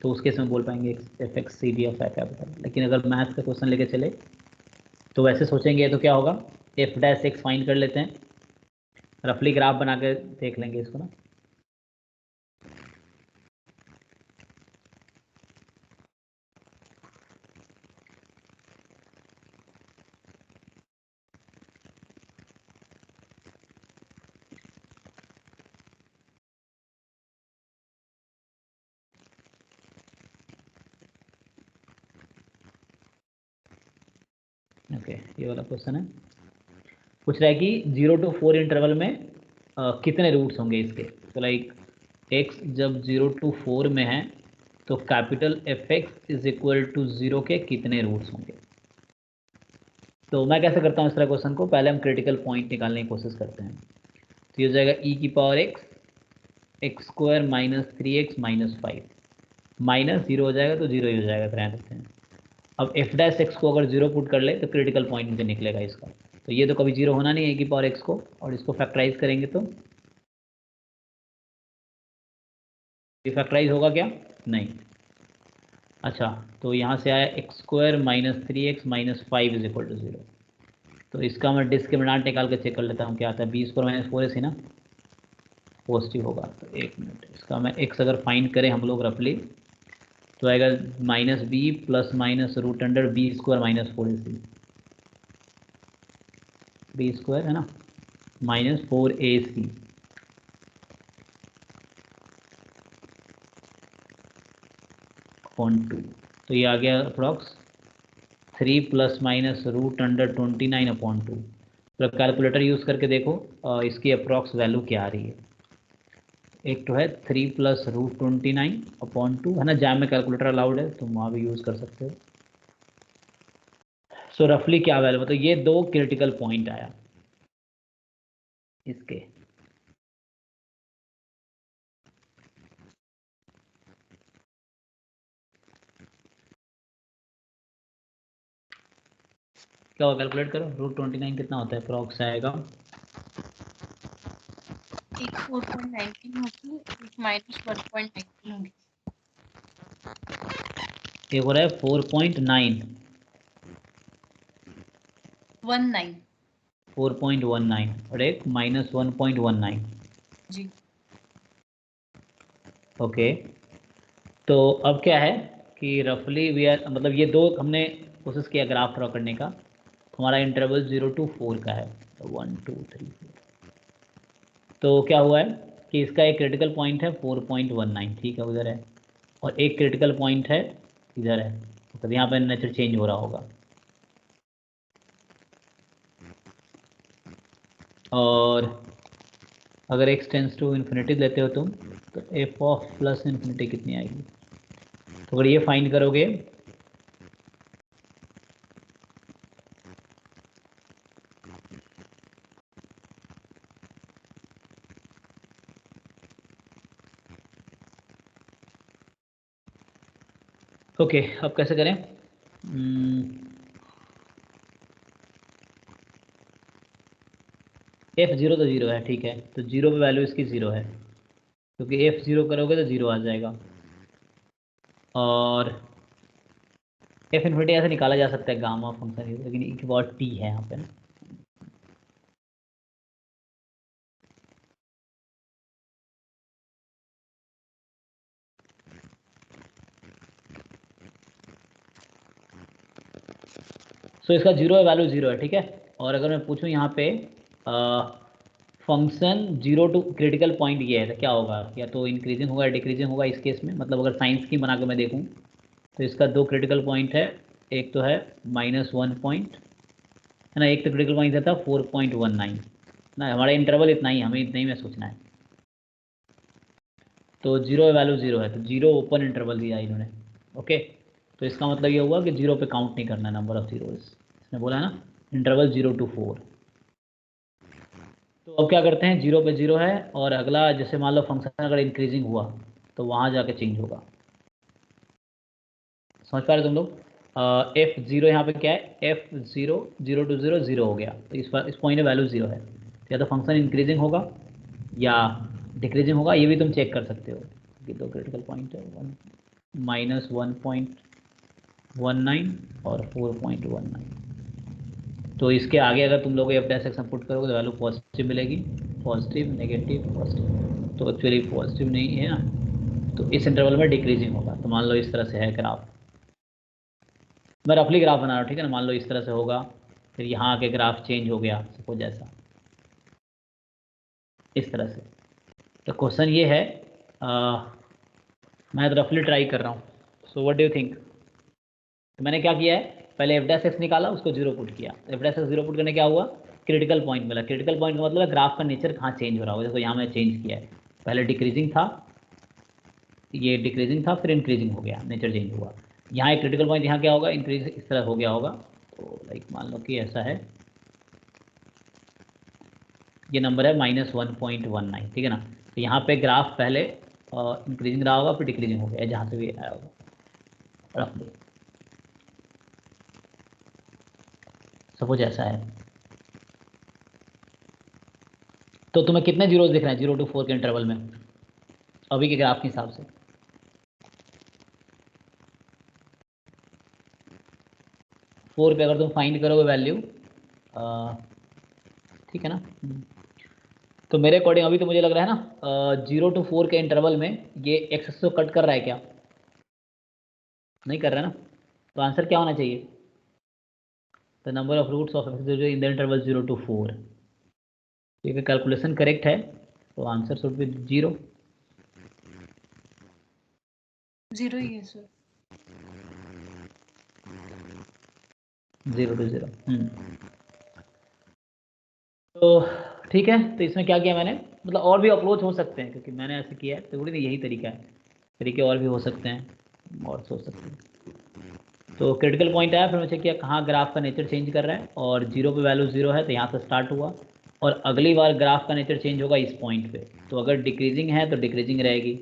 तो उस केस में बोल पाएंगे f x c d f है कैपिटल। लेकिन अगर मैथ का क्वेश्चन लेके चले तो वैसे सोचेंगे तो क्या होगा, एफ डैश एक्स फाइंड कर लेते हैं, रफली ग्राफ बना के देख लेंगे इसको ना। ओके, ये वाला क्वेश्चन है, पूछ रहा है कि 0 to 4 इंटरवल में कितने रूट्स होंगे इसके। तो लाइक x जब 0 to 4 में है तो capital F x is equal to 0 के कितने रूट्स होंगे। तो मैं कैसे करता हूँ इस तरह क्वेश्चन को, पहले हम क्रिटिकल पॉइंट निकालने की कोशिश करते हैं। तो ये हो जाएगा e की power x square minus 3x minus 5, minus 0 हो जाएगा तो 0 ही हो जाएगा, तो रहने देते हैं। अब एफ डैश एक्स को अगर 0 पुट कर ले तो क्रिटिकल पॉइंट मुझे निकलेगा इसका, तो ये तो कभी 0 होना नहीं है e की पावर x को, और इसको फैक्टराइज करेंगे तो ये फैक्टराइज होगा क्या, नहीं। अच्छा, तो यहाँ से आया x square minus 3x minus 5 is equal to 0। तो इसका मैं डिस्क्रिमिनेंट निकाल के चेक कर लेता हूँ क्या आता है, बी स्क्वायर माइनस 4 है ना, पॉजिटिव होगा। तो एक मिनट, इसका मैं x अगर फाइंड करें हम लोग रफली तो आएगा minus b plus minus root under b square minus 4ac, b square है ना माइनस 4ac अपॉन 2। तो ये आ गया approx 3 plus minus root under 29 upon 2। तो कैलकुलेटर यूज़ करके देखो इसकी अप्रॉक्स वैल्यू क्या आ रही है। एक तो है 3 प्लस रूट 29 अपॉन 2 है ना, जैम में कैलकुलेटर अलाउड है, तुम वहाँ भी यूज़ कर सकते हो। सो रफली क्या वैल्यू, तो ये दो क्रिटिकल पॉइंट आया इसके। क्या होगा, कैलकुलेट करो, रूट 29 कितना होता है, अप्रॉक्स आएगा 4.19 होगी, माइनस 1.19 होगी। एक हो रहा है 4.9 4.19 और एक माइनस 1.19 जी। ओके, तो अब क्या है कि रफली वी आर, मतलब ये दो हमने कोशिश किया ग्राफ ड्रॉ करने का, हमारा इंटरवल 0 to 4 का है, तो 1 2 3 4। तो क्या हुआ है कि इसका एक क्रिटिकल पॉइंट है 4.19, ठीक है उधर है, और एक क्रिटिकल पॉइंट है इधर है, तो यहाँ पर नेचर चेंज हो रहा होगा। और अगर x टेंस टू इन्फिनिटी लेते हो तुम तो एफ ऑफ प्लस इन्फिनिटी कितनी आएगी, तो अगर ये फाइंड करोगे ओके। अब कैसे करें, f0 तो 0 है, ठीक है, तो 0 पे वैल्यू इसकी 0 है, क्योंकि f0 करोगे तो 0 आ जाएगा। और f इन्फिनिटी ऐसे निकाला जा सकता है गामा फंक्शन, लेकिन एक बार t है यहाँ पे ना। सो इसका 0 है, वैल्यू 0 है, ठीक है। और अगर मैं पूछूं यहाँ पे फंक्शन 0 टू क्रिटिकल पॉइंट ये है तो क्या होगा, या तो इंक्रीजिंग होगा या डिक्रीजिंग होगा इस केस में। मतलब अगर साइंस की बना के मैं देखूँ तो इसका दो क्रिटिकल पॉइंट है, एक तो है -1 पॉइंट है ना, एक तो क्रिटिकल पॉइंट था 4.19, ना, हमारा इंटरवल इतना ही, हमें इतना ही में सोचना है। तो 0 वैल्यू 0 है, तो 0 ओपन इंटरवल दिया इन्होंने। ओके, तो इसका मतलब ये हुआ कि 0 पे काउंट नहीं करना नंबर ऑफ जीरोज, इसने बोला है ना, इंटरवल 0 to 4। तो अब क्या करते हैं, 0 पे 0 है, और अगला जैसे मान लो फंक्शन अगर इंक्रीजिंग हुआ तो वहाँ जाके चेंज होगा। समझ पा रहे तुम लोग? F0 यहाँ पे क्या है, F0 0 to 0 0 हो गया, तो इस पॉइंट में वैल्यू 0 है, तो या तो फंक्शन इंक्रीजिंग होगा या डिक्रीजिंग होगा, ये भी तुम चेक कर सकते हो कि दो क्रिटिकल पॉइंट है, -1.19 और 4.19। तो इसके आगे अगर तुम लोग f' सेक्शन पुट करोगे तो वैल्यू पॉजिटिव मिलेगी, पॉजिटिव नेगेटिव पॉजिटिव, तो एक्चुअली पॉजिटिव नहीं है ना, तो इस इंटरवल में डिक्रीजिंग होगा। तो मान लो इस तरह से है ग्राफ, मैं रफली ग्राफ बना रहा हूँ, ठीक है ना। मान लो इस तरह से होगा, फिर यहाँ आके ग्राफ चेंज हो गया, सपोज ऐसा, इस तरह से। तो क्वेश्चन ये है, मैं तो रफली ट्राई कर रहा हूँ, so what do you think. मैंने क्या किया है, पहले f' निकाला, उसको 0 पुट किया, f' 0 पुट करने क्या हुआ, क्रिटिकल पॉइंट मिला। क्रिटिकल पॉइंट का मतलब है ग्राफ का नेचर कहाँ चेंज हो रहा होगा। देखो यहाँ मैं चेंज किया है, पहले डिक्रीजिंग था, ये डिक्रीजिंग था, फिर इंक्रीजिंग हो गया, नेचर चेंज हुआ। यहाँ एक क्रिटिकल पॉइंट, यहाँ क्या होगा, इंक्रीज इस तरह हो गया होगा। तो लाइक मान लो कि ऐसा है, ये नंबर है -1.19, ठीक है ना। तो यहाँ पे ग्राफ पहले इंक्रीजिंग रहा होगा, फिर डिक्रीजिंग हो गया, जहाँ से भी आया होगा रफली। सपोज ऐसा है, तो तुम्हें कितने जीरोज दिख रहे हैं 0 to 4 के इंटरवल में अभी के ग्राफ के हिसाब से? 4 पे अगर तुम फाइंड करोगे वैल्यू, ठीक है ना। तो मेरे अकॉर्डिंग अभी तो मुझे लग रहा है ना 0 to 4 के इंटरवल में ये एक्सेस को कट कर रहा है क्या, नहीं कर रहा है ना। तो आंसर क्या होना चाहिए, the number of roots of x in the interval 0 to 4। ठीक है, कैलकुलेशन करेक्ट है, तो आंसर शुड बी 0। 0 ही है सर। 0 to 0। तो ठीक है, तो इसमें क्या किया मैंने, मतलब और भी अप्रोच हो सकते हैं, क्योंकि मैंने ऐसे किया है तो थोड़ी नहीं, यही तरीका है, तरीके और भी हो सकते हैं और सोच सकते हैं। तो क्रिटिकल पॉइंट आया, फिर मैं चेक किया कहाँ ग्राफ का नेचर चेंज कर रहा है, और 0 पे वैल्यू 0 है, तो यहाँ से स्टार्ट हुआ, और अगली बार ग्राफ का नेचर चेंज होगा इस पॉइंट पे। तो अगर डिक्रीजिंग है तो डिक्रीजिंग रहेगी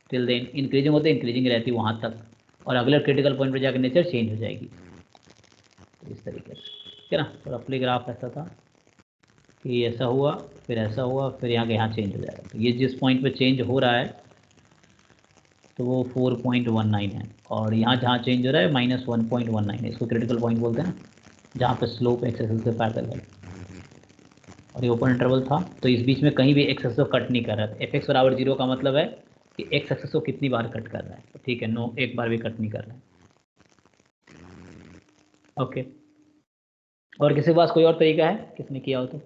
टिल देन, इंक्रीजिंग होते इंक्रीजिंग रहती वहाँ तक, और अगले क्रिटिकल पॉइंट पर जाकर नेचर चेंज हो जाएगी। तो इस तरीके से, ठीक है ना। तो रफली ग्राफ ऐसा था कि ऐसा हुआ, फिर ऐसा हुआ, फिर यहाँ के यहाँ चेंज हो जाएगा। तो ये जिस पॉइंट पे चेंज हो रहा है तो वो 4.19 है, और यहाँ जहाँ चेंज हो रहा है -1.19 है, इसको क्रिटिकल पॉइंट बोलते हैं ना, जहाँ पे स्लोप एक्स एक्सिस से पैरेलल है, और ये ओपन इंटरवल था, तो इस बीच में कहीं भी एक्स एक्सिस को कट नहीं कर रहा था। fx बराबर 0 का मतलब है कि एक्स एक्सिस को कितनी बार कट कर रहा है, तो ठीक है, नो, एक बार भी कट नहीं कर रहा है। ओके, और किसी के पास कोई और तरीका है, किसने किया हो तो?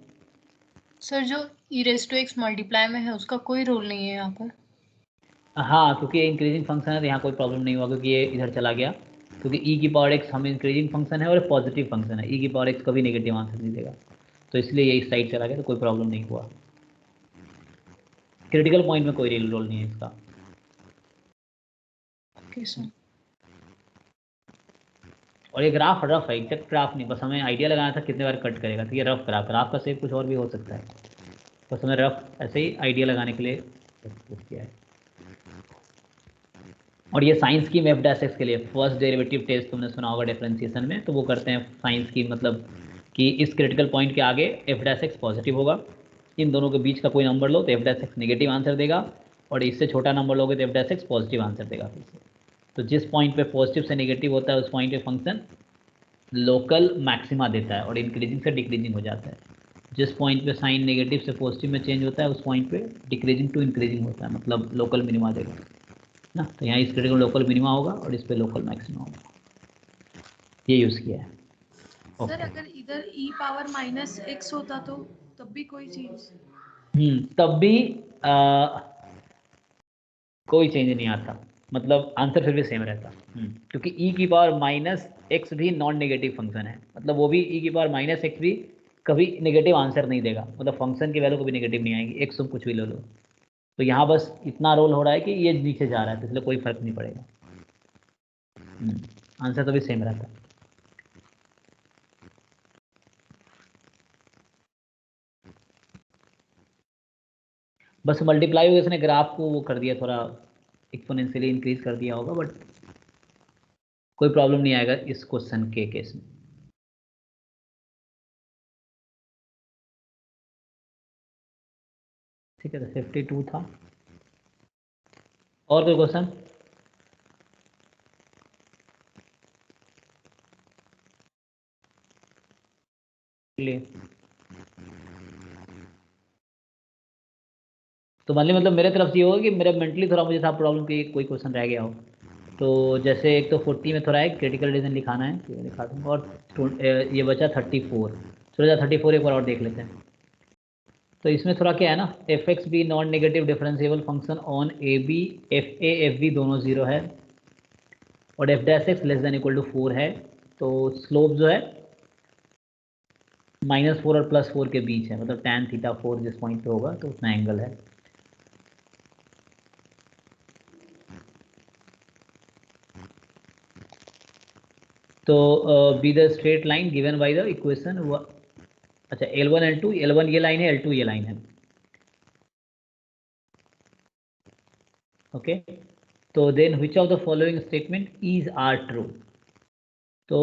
सर जो e⁻x मल्टीप्लाई में है उसका कोई रोल नहीं है यहाँ पर? हाँ, क्योंकि ये इंक्रीजिंग फंक्शन है तो यहाँ कोई प्रॉब्लम नहीं हुआ, क्योंकि ये इधर चला गया, क्योंकि e⁻x हम इंक्रीजिंग फंक्शन है और पॉजिटिव फंक्शन है, e⁻x कभी नेगेटिव आंसर नहीं देगा, तो इसलिए ये इस साइड चला गया, तो कोई प्रॉब्लम नहीं हुआ। क्रिटिकल पॉइंट में कोई रोल नहीं है इसका। Okay sir. और ये ग्राफ रफ है, एग्जैक्ट ग्राफ नहीं, बस हमें आइडिया लगाना था कितने बार कट करेगा। तो ये रफ ग्राफ, ग्राफ का शेप कुछ और भी हो सकता है, बस हमें रफ ऐसे ही आइडिया लगाने के लिए किया है। और ये साइंस की f' के लिए फर्स्ट डेरिवेटिव टेस्ट तुमने सुना होगा डिफरेंशिएशन में, तो वो करते हैं साइंस की, मतलब कि इस क्रिटिकल पॉइंट के आगे f' पॉजिटिव होगा, इन दोनों के बीच का कोई नंबर लो तो f' नेगेटिव आंसर देगा, और इससे छोटा नंबर लोगे तो f' पॉजिटिव आंसर देगा फिर से। तो जिस पॉइंट पे पॉजिटिव से नेगेटिव होता है उस पॉइंट पे फंक्शन लोकल मैक्सिमा देता है और इंक्रीजिंग से डिक्रीजिंग हो जाता है। जिस पॉइंट पे साइन नेगेटिव से पॉजिटिव में चेंज होता है उस पॉइंट पे डिक्रीजिंग टू इंक्रीजिंग होता है, मतलब लोकल मिनिमा देगा ना। तो यहाँ इस क्रिटिकल लोकल मिनिमा होगा और इस पे लोकल मैक्सिमा होगा, ये यूज़ किया है। सर अगर इधर e⁻x होता तो तब भी कोई चेंज? तब भी कोई चेंज नहीं आता, मतलब आंसर फिर भी सेम रहता। क्योंकि e⁻x भी नॉन नेगेटिव फंक्शन है, मतलब वो भी e⁻x भी कभी नेगेटिव आंसर नहीं देगा, मतलब फंक्शन की वैल्यू कभी नेगेटिव नहीं आएगी, एक्स तुम कुछ भी ले लो। तो यहाँ बस इतना रोल हो रहा है कि ये नीचे जा रहा है, तो इसलिए कोई फर्क नहीं पड़ेगा, आंसर तो भी सेम रहता है। बस मल्टीप्लाई हो इसने ग्राफ को वो कर दिया, थोड़ा एक्सपोनेंशियली इंक्रीज कर दिया होगा, बट कोई प्रॉब्लम नहीं आएगा इस क्वेश्चन के केस में। ठीक है, तो 52 था। और कोई क्वेश्चन? तो मतलब मेरे तरफ से ये होगा कि मेरा मेंटली थोड़ा मुझे था प्रॉब्लम कि कोई क्वेश्चन रह गया हो। तो जैसे एक तो 40 में थोड़ा है क्रिटिकल रीजन लिखाना है, तो लिखा दूँगा, और ये बचा 34। चलो 34 एक बार और देख लेते हैं। तो इसमें थोड़ा क्या है ना, f x be non negative differentiable function on a b, f a f b दोनों 0 है, और f dash x less than equal to 4 है। तो स्लोप जो है -4 और +4 के बीच है, मतलब tan थीटा 4 जिस पॉइंट पे होगा तो उतना एंगल है। तो be the straight line given by the equation. अच्छा L1 L2, L1 ये लाइन है, L2 ये लाइन है। ओके, तो then which of the following statement is are true. तो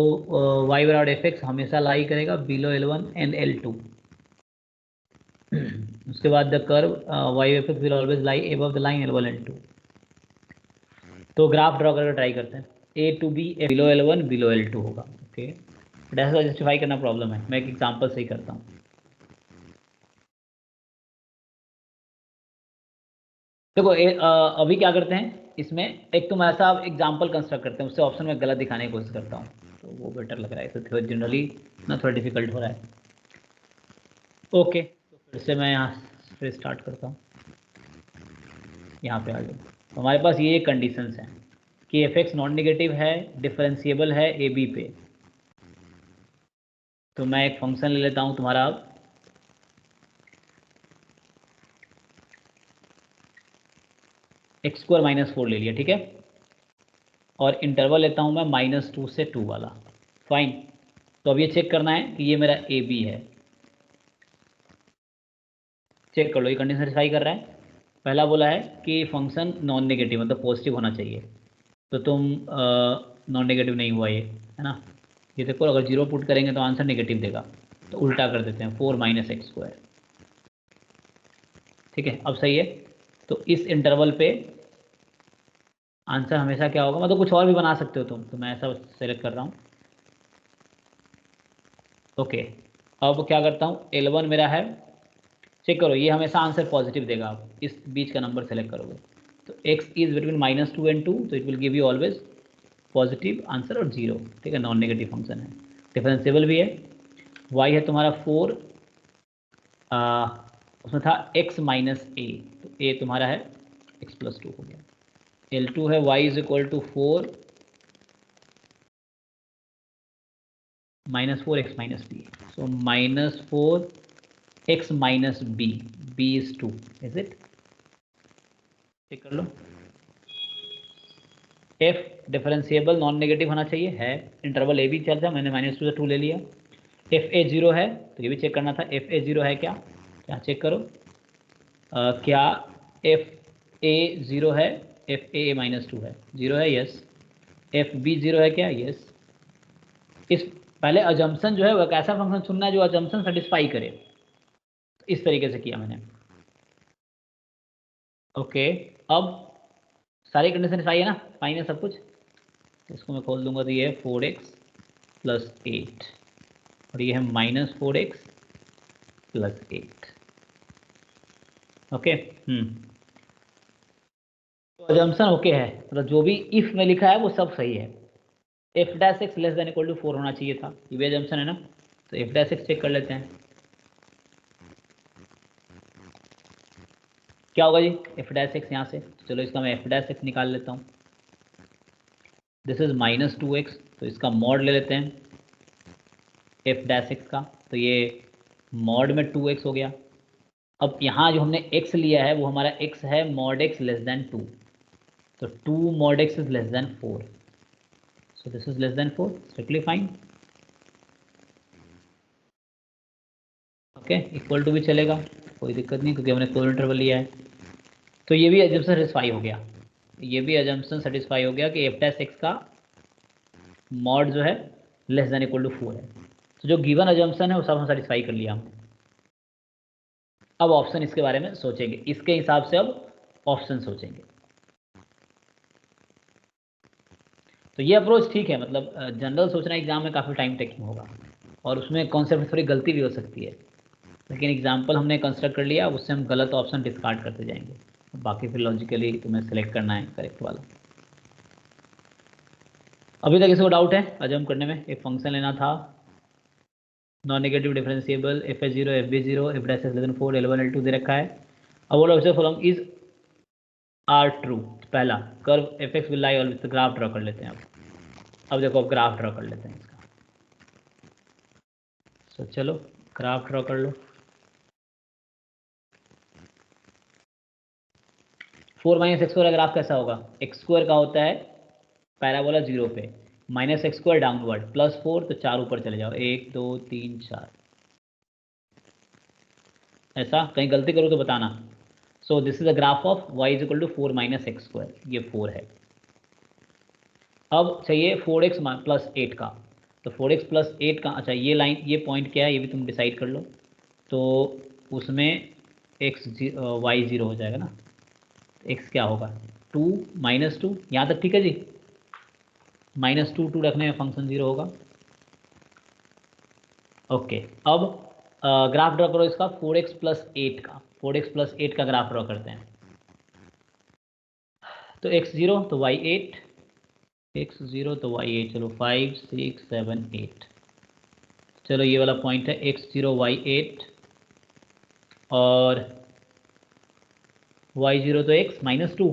y बराबर एफ एक्स हमेशा लाई करेगा बिलो L1 एंड L2। उसके बाद the curve y f x will always lie above the line L1 L2। तो graph draw करके try करते हैं। A to B below L1 below L2 होगा। ओके, बट ऐसा जस्टिफाई करना प्रॉब्लम है, मैं एक एग्जांपल से ही करता हूँ। देखो अभी क्या करते हैं इसमें, एक तो ऐसा एग्जांपल कंस्ट्रक्ट करते हैं, उससे ऑप्शन में गलत दिखाने की कोशिश करता हूँ, तो वो बेटर लग रहा है। तो जनरली ना थोड़ा डिफिकल्ट हो रहा है। ओके, तो फिर से मैं यहाँ से स्टार्ट करता हूँ, यहाँ पे आ जाओ। तो हमारे पास ये कंडीशंस हैं कि एफ एक्स नॉन नेगेटिव है, डिफरेंशिएबल है ए बी पे। तो मैं एक फंक्शन ले लेता हूँ तुम्हारा, x² - 4 ले लिया, ठीक है, और इंटरवल लेता हूँ मैं -2 से 2 वाला। फाइन, तो अब ये चेक करना है कि ये मेरा ए बी है। चेक कर लो, ये कंडीशन सेटिस्फाई कर रहा है। पहला बोला है कि फंक्शन नॉन नेगेटिव मतलब पॉजिटिव होना चाहिए, तो तुम नॉन नेगेटिव नहीं हुआ ये, है ना। ये देखो अगर 0 पुट करेंगे तो आंसर नेगेटिव देगा, तो उल्टा कर देते हैं 4 - x²। ठीक है, अब सही है। तो इस इंटरवल पे आंसर हमेशा क्या होगा, मतलब कुछ और भी बना सकते हो तुम, तो मैं ऐसा सेलेक्ट कर रहा हूँ। ओके, अब क्या करता हूँ, L1 मेरा है, चेक करो ये हमेशा आंसर पॉजिटिव देगा। आप इस बीच का नंबर सेलेक्ट करोगे तो x इज बिटवीन -2 and 2, तो it will give you always positive answer और 0। ठीक है, नॉन नेगेटिव फंक्शन है, डिफरेंशिएबल भी है। y है तुम्हारा 4, उसमें था x - a, तो a तुम्हारा है x + 2 हो गया। L2 है y is equal to 4 -4 x - b, so -4 x - b, b is 2, is it? Check कर लो। f डिफरेंशिएबल नॉन नेगेटिव होना चाहिए, है। इंटरवल a भी चल रहा, मैंने -2 से 2 ले लिया। f a 0 है, तो ये भी चेक करना था, f a 0 है क्या, क्या चेक करो। क्या f a 0 है, f a -2 है, 0 है, यस। f b 0 है क्या, यस। इस पहले अजम्पशन जो है वह कैसा फंक्शन चुनना है जो अजम्पशन सेटिस्फाई करे, इस तरीके से किया मैंने। ओके, अब सारी कंडीशन सही है ना, फाइन है सब कुछ। इसको मैं खोल दूंगा, तो ये है 4x + 8 और ये है -4x + 8। ओके, तो अजम्पशन ओके है, मतलब जो भी इफ में लिखा है वो सब सही है। f' less than equal to 4 होना चाहिए था, ये भी अजम्पशन है ना। तो f' चेक कर लेते हैं क्या होगा जी, f' यहाँ से। चलो इसका मैं f' निकाल लेता हूँ। दिस इज -2x, तो इसका मॉड ले लेते हैं f' का, तो ये मॉड में 2x हो गया। अब यहाँ जो हमने x लिया है वो हमारा x है मॉड x लेस देन 2, तो 2 mod x is less than 4, so this is less than 4, strictly fine. Okay, equal to भी चलेगा, कोई दिक्कत नहीं क्योंकि हमने क्लोज इंटरवल लिया है। तो ये भी एजम्पशन सेटिस्फाई हो गया, ये भी एजम्पशन सेटिस्फाई हो गया कि एफ डैश एक्स का मॉड जो है लेस देन इक्वल टू 4 है। तो जो गिवन एजम्पशन है वो सब हम सेटिस्फाई कर लिया हमने। अब ऑप्शन इसके बारे में सोचेंगे, इसके हिसाब से अब ऑप्शन सोचेंगे। तो ये अप्रोच ठीक है, मतलब जनरल सोचना एग्जाम में काफ़ी टाइम टेकिंग होगा और उसमें कॉन्सेप्ट में थोड़ी गलती भी हो सकती है, लेकिन एग्जाम्पल हमने कंस्ट्रक्ट कर लिया, उससे हम गलत ऑप्शन डिस्कार्ड करते जाएंगे, बाकी फिर लॉजिकली तुम्हें सेलेक्ट करना है करेक्ट वाला। अभी तक इसको डाउट है अजम करने में? एक फंक्शन लेना था non negative differentiable f h zero f b zero f dash less than 4 L1 L2 दे रखा है। अब बोलो observe following is are true. पहला curve f x will lie always, graph draw कर लेते हैं। अब देखो अब ग्राफ ड्रॉ कर लेते हैं इसका। तो चलो ग्राफ ड्रॉ कर लो। 4 माइनस एक्स स्क्वायर का ग्राफ कैसा होगा? एक्स स्क्वायर का होता है पैराबोला 0 पे, minus x square downward, plus 4 तो 4 ऊपर चले जाओ, 1 2 3 4। ऐसा कहीं गलती करो तो बताना। So this is the graph of y is equal to 4 minus x square, ये 4 है। अब चाहिए 4x प्लस 8 का, तो 4x प्लस 8 का, अच्छा ये लाइन ये पॉइंट क्या है ये भी तुम डिसाइड कर लो। तो उसमें y 0 हो जाएगा ना, x क्या होगा 2 माइनस 2, यहाँ तक ठीक है जी। माइनस 2 2 रखने में फंक्शन 0 होगा। ओके, अब ग्राफ ड्रॉ करो इसका 4x प्लस 8 का, 4x प्लस 8 का ग्राफ ड्रॉ करते हैं। तो x 0 तो y 8, x 0 तो y 8, चलो 5 6 7 8, चलो ये वाला पॉइंट है x 0 y 8 और y 0 तो x माइनस 2।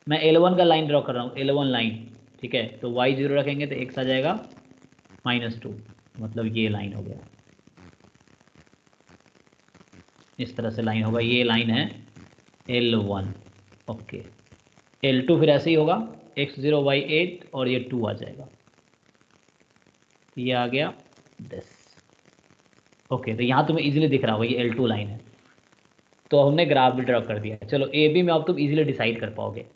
मैं L1 का लाइन ड्रॉ कर रहा हूँ, L1 लाइन, ठीक है। तो y 0 रखेंगे तो x आ जाएगा माइनस 2, मतलब ये लाइन हो गया, इस तरह से लाइन होगा, ये लाइन है L1। ओके, L2 फिर ऐसे ही होगा x 0 y 8 और ये 2 आ जाएगा, ये आ गया 10। ओके, तो यहाँ तुम्हें इजीली दिख रहा होगा ये L2 लाइन है। तो हमने ग्राफ भी ड्रॉ कर दिया। चलो ए बी में अब तुम इजीली डिसाइड कर पाओगे।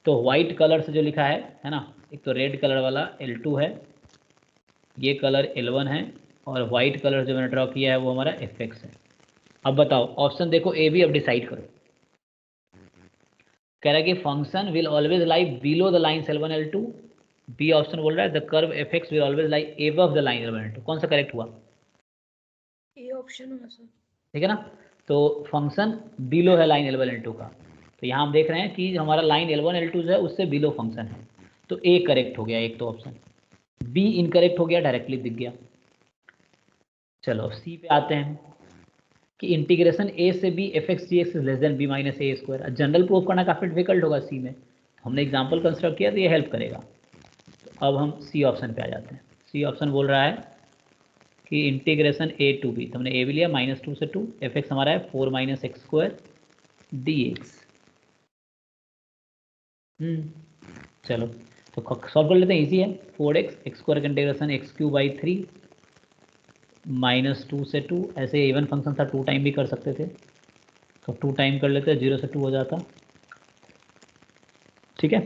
तो वाइट कलर से जो लिखा है ना, एक तो रेड कलर वाला L2 है, ये कलर L1 है, और वाइट कलर जो मैंने ड्रॉ किया है वो हमारा Fx है। अब बताओ ऑप्शन देखो ए बी, अब डिसाइड करो। कह रहा है कि function will always lie below the line L1 L2। B option बोल रहा है the curve Fx will always lie above the line L1 L2। कौन सा करेक्ट हुआ? ये ऑप्शन होगा सर, ठीक है ना। तो फंक्शन बिलो है लाइन L1 L2 का, तो यहाँ हम देख रहे हैं कि हमारा लाइन L1 L2 जो है उससे बिलो फंक्शन है, तो ए करेक्ट हो गया एक तो ऑप्शन, बी इनकरेक्ट हो गया, डायरेक्टली दिख गया। चलो सी पे आते हैं कि इंटीग्रेशन ए से b f x g x is less than b minus a square. General proof करना काफ़ी डिफिकल्ट होगा सी में, हमने एग्जाम्पल कंस्ट्रक्ट किया तो ये हेल्प करेगा। तो अब हम सी ऑप्शन पे आ जाते हैं। सी ऑप्शन बोल रहा है कि इंटीग्रेशन ए टू बी, तो हमने ए भी लिया माइनस 2 से 2, एफ एक्स हमारा है 4 minus x square D x. चलो तो सॉल्व कर लेते हैं, इजी है। 4x एक्स स्क्वायर का integration x Q by 3 minus 2 से 2, ऐसे इवन फंक्शन था 2 टाइम भी कर सकते थे, तो 2 टाइम कर लेते हैं, 0 से 2 हो जाता, ठीक है।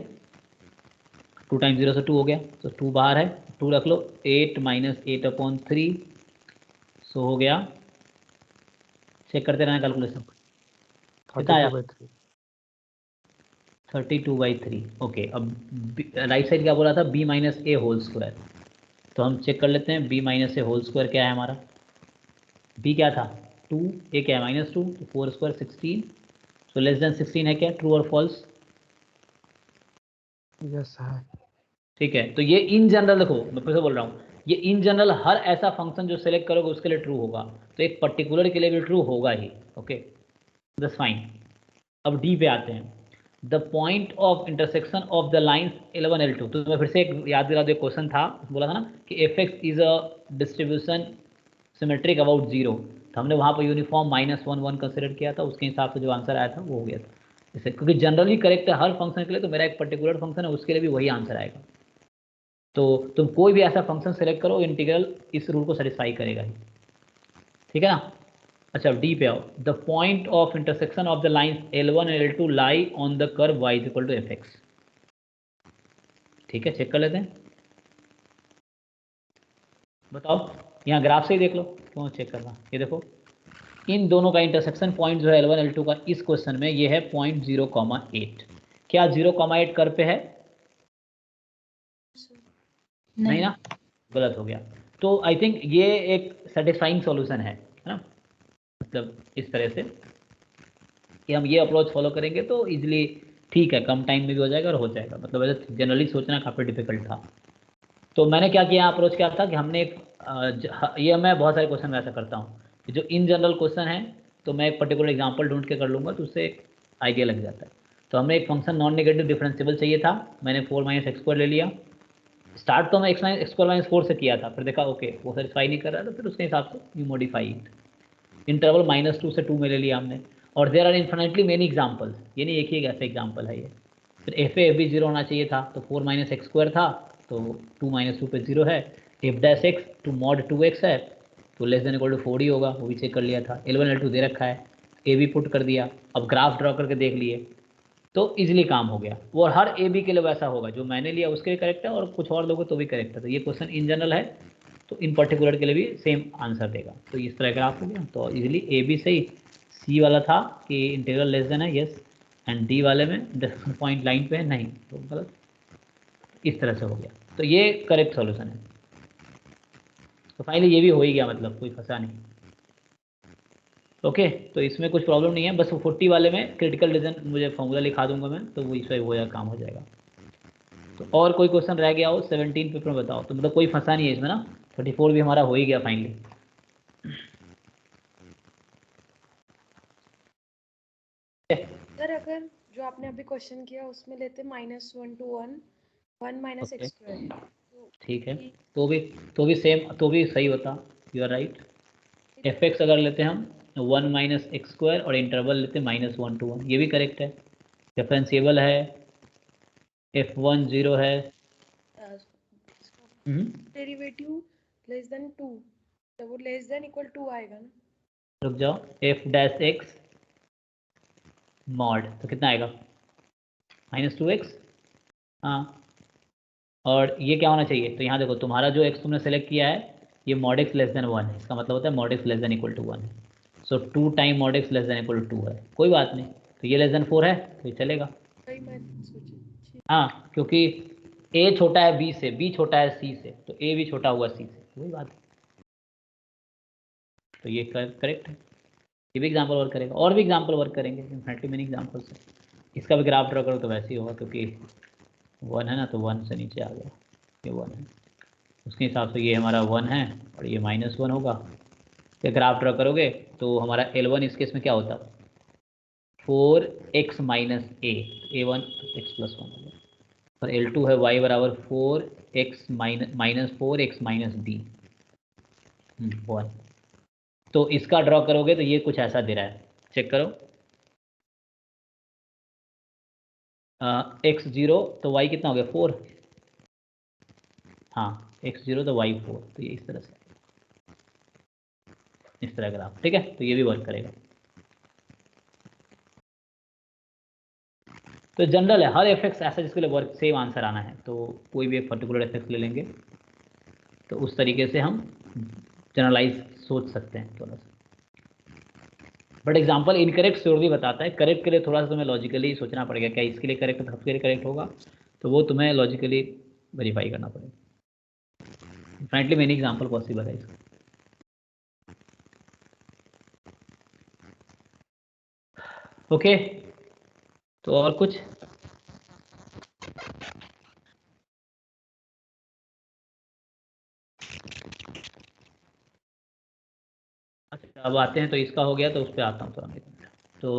2 टाइम 0 से 2 हो गया, तो 2 बाहर है, 2 रख लो, 8 माइनस 8/3, सो हो गया, चेक करते रहना कैलकुलेशन, कितना आया 32/3। ओके, अब राइट साइड क्या बोला था, b माइनस ए होल स्क्वायर, तो हम चेक कर लेते हैं b माइनस ए होल स्क्वायर क्या है हमारा। b क्या था 2, ए क्या है माइनस 2, तो 4 स्क्वायर 16, तो लेस देन 16 है क्या, ट्रू और फॉल्स? यस है। ठीक है, तो ये इन जनरल, देखो मैं फिर से बोल रहा हूँ, ये इन जनरल हर ऐसा फंक्शन जो सेलेक्ट करोगे उसके लिए ट्रू होगा, तो एक पर्टिकुलर के लिए भी ट्रू होगा ही। Okay that's fine. अब डी पे आते हैं, the point of intersection of the lines L1 L2। तो मैं फिर से एक याद दिला दो, क्वेश्चन था, बोला था ना कि F x is a distribution symmetric about 0, तो हमने वहाँ पर यूनिफॉर्म -1 1 कंसिडर किया था, उसके हिसाब से जो आंसर आया था वो हो गया था। जैसे क्योंकि जनरली करेक्ट है हर फंक्शन के लिए, तो मेरा एक पर्टिकुलर फंक्शन है उसके लिए भी वही आंसर आएगा। तो तुम कोई भी ऐसा फंक्शन सेलेक्ट करो, इंटीग्रल इस रूल को सेटिस्फाई करेगा ही, ठीक है ना। अच्छा डी पे आओ। The point of intersection of the lines L1 and L2 lie on the curve y equal to fx। ठीक है, चेक कर लेते हैं। बताओ, यहाँ ग्राफ से ही देख लो, क्यों चेक करना। ये देखो इन दोनों का इंटरसेक्शन पॉइंट जो है L1 L2 का इस क्वेश्चन में ये है 0.0,8। क्या 0,8 कर्व पे है? नहीं ना, गलत हो गया। तो आई थिंक ये एक सेटिस्फाइंग सॉल्यूशन है ना। मतलब इस तरह से कि हम ये अप्रोच फॉलो करेंगे तो इजीली ठीक है, कम टाइम में भी हो जाएगा और हो जाएगा। मतलब वैसे जनरली सोचना काफ़ी डिफिकल्ट था। तो मैंने क्या किया, अप्रोच क्या था कि हमने ये मैं बहुत सारे क्वेश्चन में ऐसा करता हूँ कि जो इन जनरल क्वेश्चन है तो मैं एक पर्टिकुलर एग्जांपल ढूंढ के कर लूँगा, तो उससे आइडिया लग जाता है। तो हमें एक फंक्शन नॉन नेगेटिव डिफरेंशिएबल चाहिए था, मैंने 4 - x² ले लिया। स्टार्ट तो मैं x² - 4 से किया था, फिर देखा ओके वो सेटिस्फाई नहीं कर रहा था, फिर उसके हिसाब से यू मॉडिफाई इट। इंटरवल -2 से 2 में ले लिया हमने। और there are infinitely many examples, ये नहीं एक ही ऐसा एग्जाम्पल है ये। फिर एफ ए एफ भी 0 होना चाहिए था, तो 4 - x² था, तो 2 - 2 पे 0 है। F dash x to mod 2x है, तो लेस देन इक्वल टू 4 ही होगा, वो भी चेक कर लिया था। L1 L2 दे रखा है, ए भी पुट कर दिया। अब ग्राफ ड्रॉ करके देख लिए तो इजीली काम हो गया। वो हर ए बी के लिए वैसा होगा, जो मैंने लिया उसके लिए करेक्ट है और कुछ और लोगों तो भी करेक्ट है। तो ये क्वेश्चन इन जनरल है, तो इन पर्टिकुलर के लिए भी सेम आंसर देगा। तो इस तरह ग्राफ हो गया, तो इजीली ए बी सही। सी वाला था कि इंटीग्रल लेस देन है, यस, एंड डी वाले में इंटरसेक्शन पॉइंट लाइन पे है, नहीं, तो गलत। इस तरह से हो गया, तो ये करेक्ट सॉल्यूशन है। तो फाइनली ये भी हो ही गया, मतलब कोई फंसा नहीं। ओके, तो इसमें कुछ प्रॉब्लम नहीं है, बस वो 40 वाले में क्रिटिकल रीजन मुझे फॉर्मूला लिखा दूंगा मैं, तो वो इसमें वो काम हो जाएगा। तो और कोई क्वेश्चन रह गया हो 17 पेपर में बताओ। तो मतलब कोई फंसा नहीं है इसमें ना, 34 भी हमारा हो ही गया फाइनली। सर अगर जो आपने अभी क्वेश्चन किया उसमें लेते -1 to 1 1 - x², ठीक है, तो भी सेम, तो भी सही होता, you are right. F x अगर लेते हैं हम 1 - x² और इंटरवल लेते हैं -1 to 1, ये भी करेक्ट है। डिफरेंशिएबल है, f1 0 है, डेरिवेटिव लेस देन 2, तो वो लेस देन इक्वल 2 आएगा ना। रुक जाओ, एफ डैश एक्स मॉड, तो कितना आएगा -2x। हाँ, और ये क्या होना चाहिए, तो यहाँ देखो तुम्हारा जो x तुमने सेलेक्ट किया है ये mod x लेस देन 1 है, इसका मतलब होता है mod x less than equal to 1 है। So 2 time mod x less than equal to 2 है, कोई बात नहीं। तो ये लेस देन 4 है, तो ये चलेगा। वही मैं सोची। हाँ, क्योंकि a छोटा है b से, b छोटा है c से, तो a भी छोटा हुआ c से, वही बात है। तो ये करेक्ट है। ये भी एग्जाम्पल वर्क करेगा, और भी एग्जाम्पल वर्क करेंगे, इनफैक्टली मेनी एग्जाम्पल्स है। इसका भी ग्राफ ड्रॉ करो तो वैसे ही होगा, क्योंकि 1 है ना, तो 1 से नीचे आ गया, ये 1 है, उसके हिसाब से ये हमारा 1 है और ये -1 होगा। तो ग्राफ ड्रॉ करोगे तो हमारा L1 इस केस में क्या होता, 4x - a, a1 x + 1 हो गया, और L2 है y बराबर 4x -4x - b 1। तो इसका ड्रॉ करोगे तो ये कुछ ऐसा दे रहा है, चेक करो। x0 तो y कितना हो गया 4, हाँ x0 तो y 4, तो ये इस तरह से, इस तरह ग्राफ, ठीक है। तो ये भी वर्क करेगा। तो जनरल है, हर एफेक्ट्स ऐसा जिसके लिए वर्क सेम आंसर आना है, तो कोई भी एक पर्टिकुलर एफेक्ट ले लेंगे, तो उस तरीके से हम जनरलाइज सोच सकते हैं थोड़ा सा। बट एग्जाम्पल इनकरेक्ट श्योरली बताता है, करेक्ट के लिए थोड़ा सा तुम्हें लॉजिकली सोचना पड़ेगा, क्या इसके लिए करेक्ट है तो सबके लिए करेक्ट होगा, तो वो तुम्हें लॉजिकली वेरीफाई करना पड़ेगा। फ्रेंटली मेनी एग्जाम्पल पॉसिबल है इसका। ओके, तो और कुछ, अच्छा अब आते हैं, तो इसका हो गया, तो उस पर आता हूँ थोड़ा। तो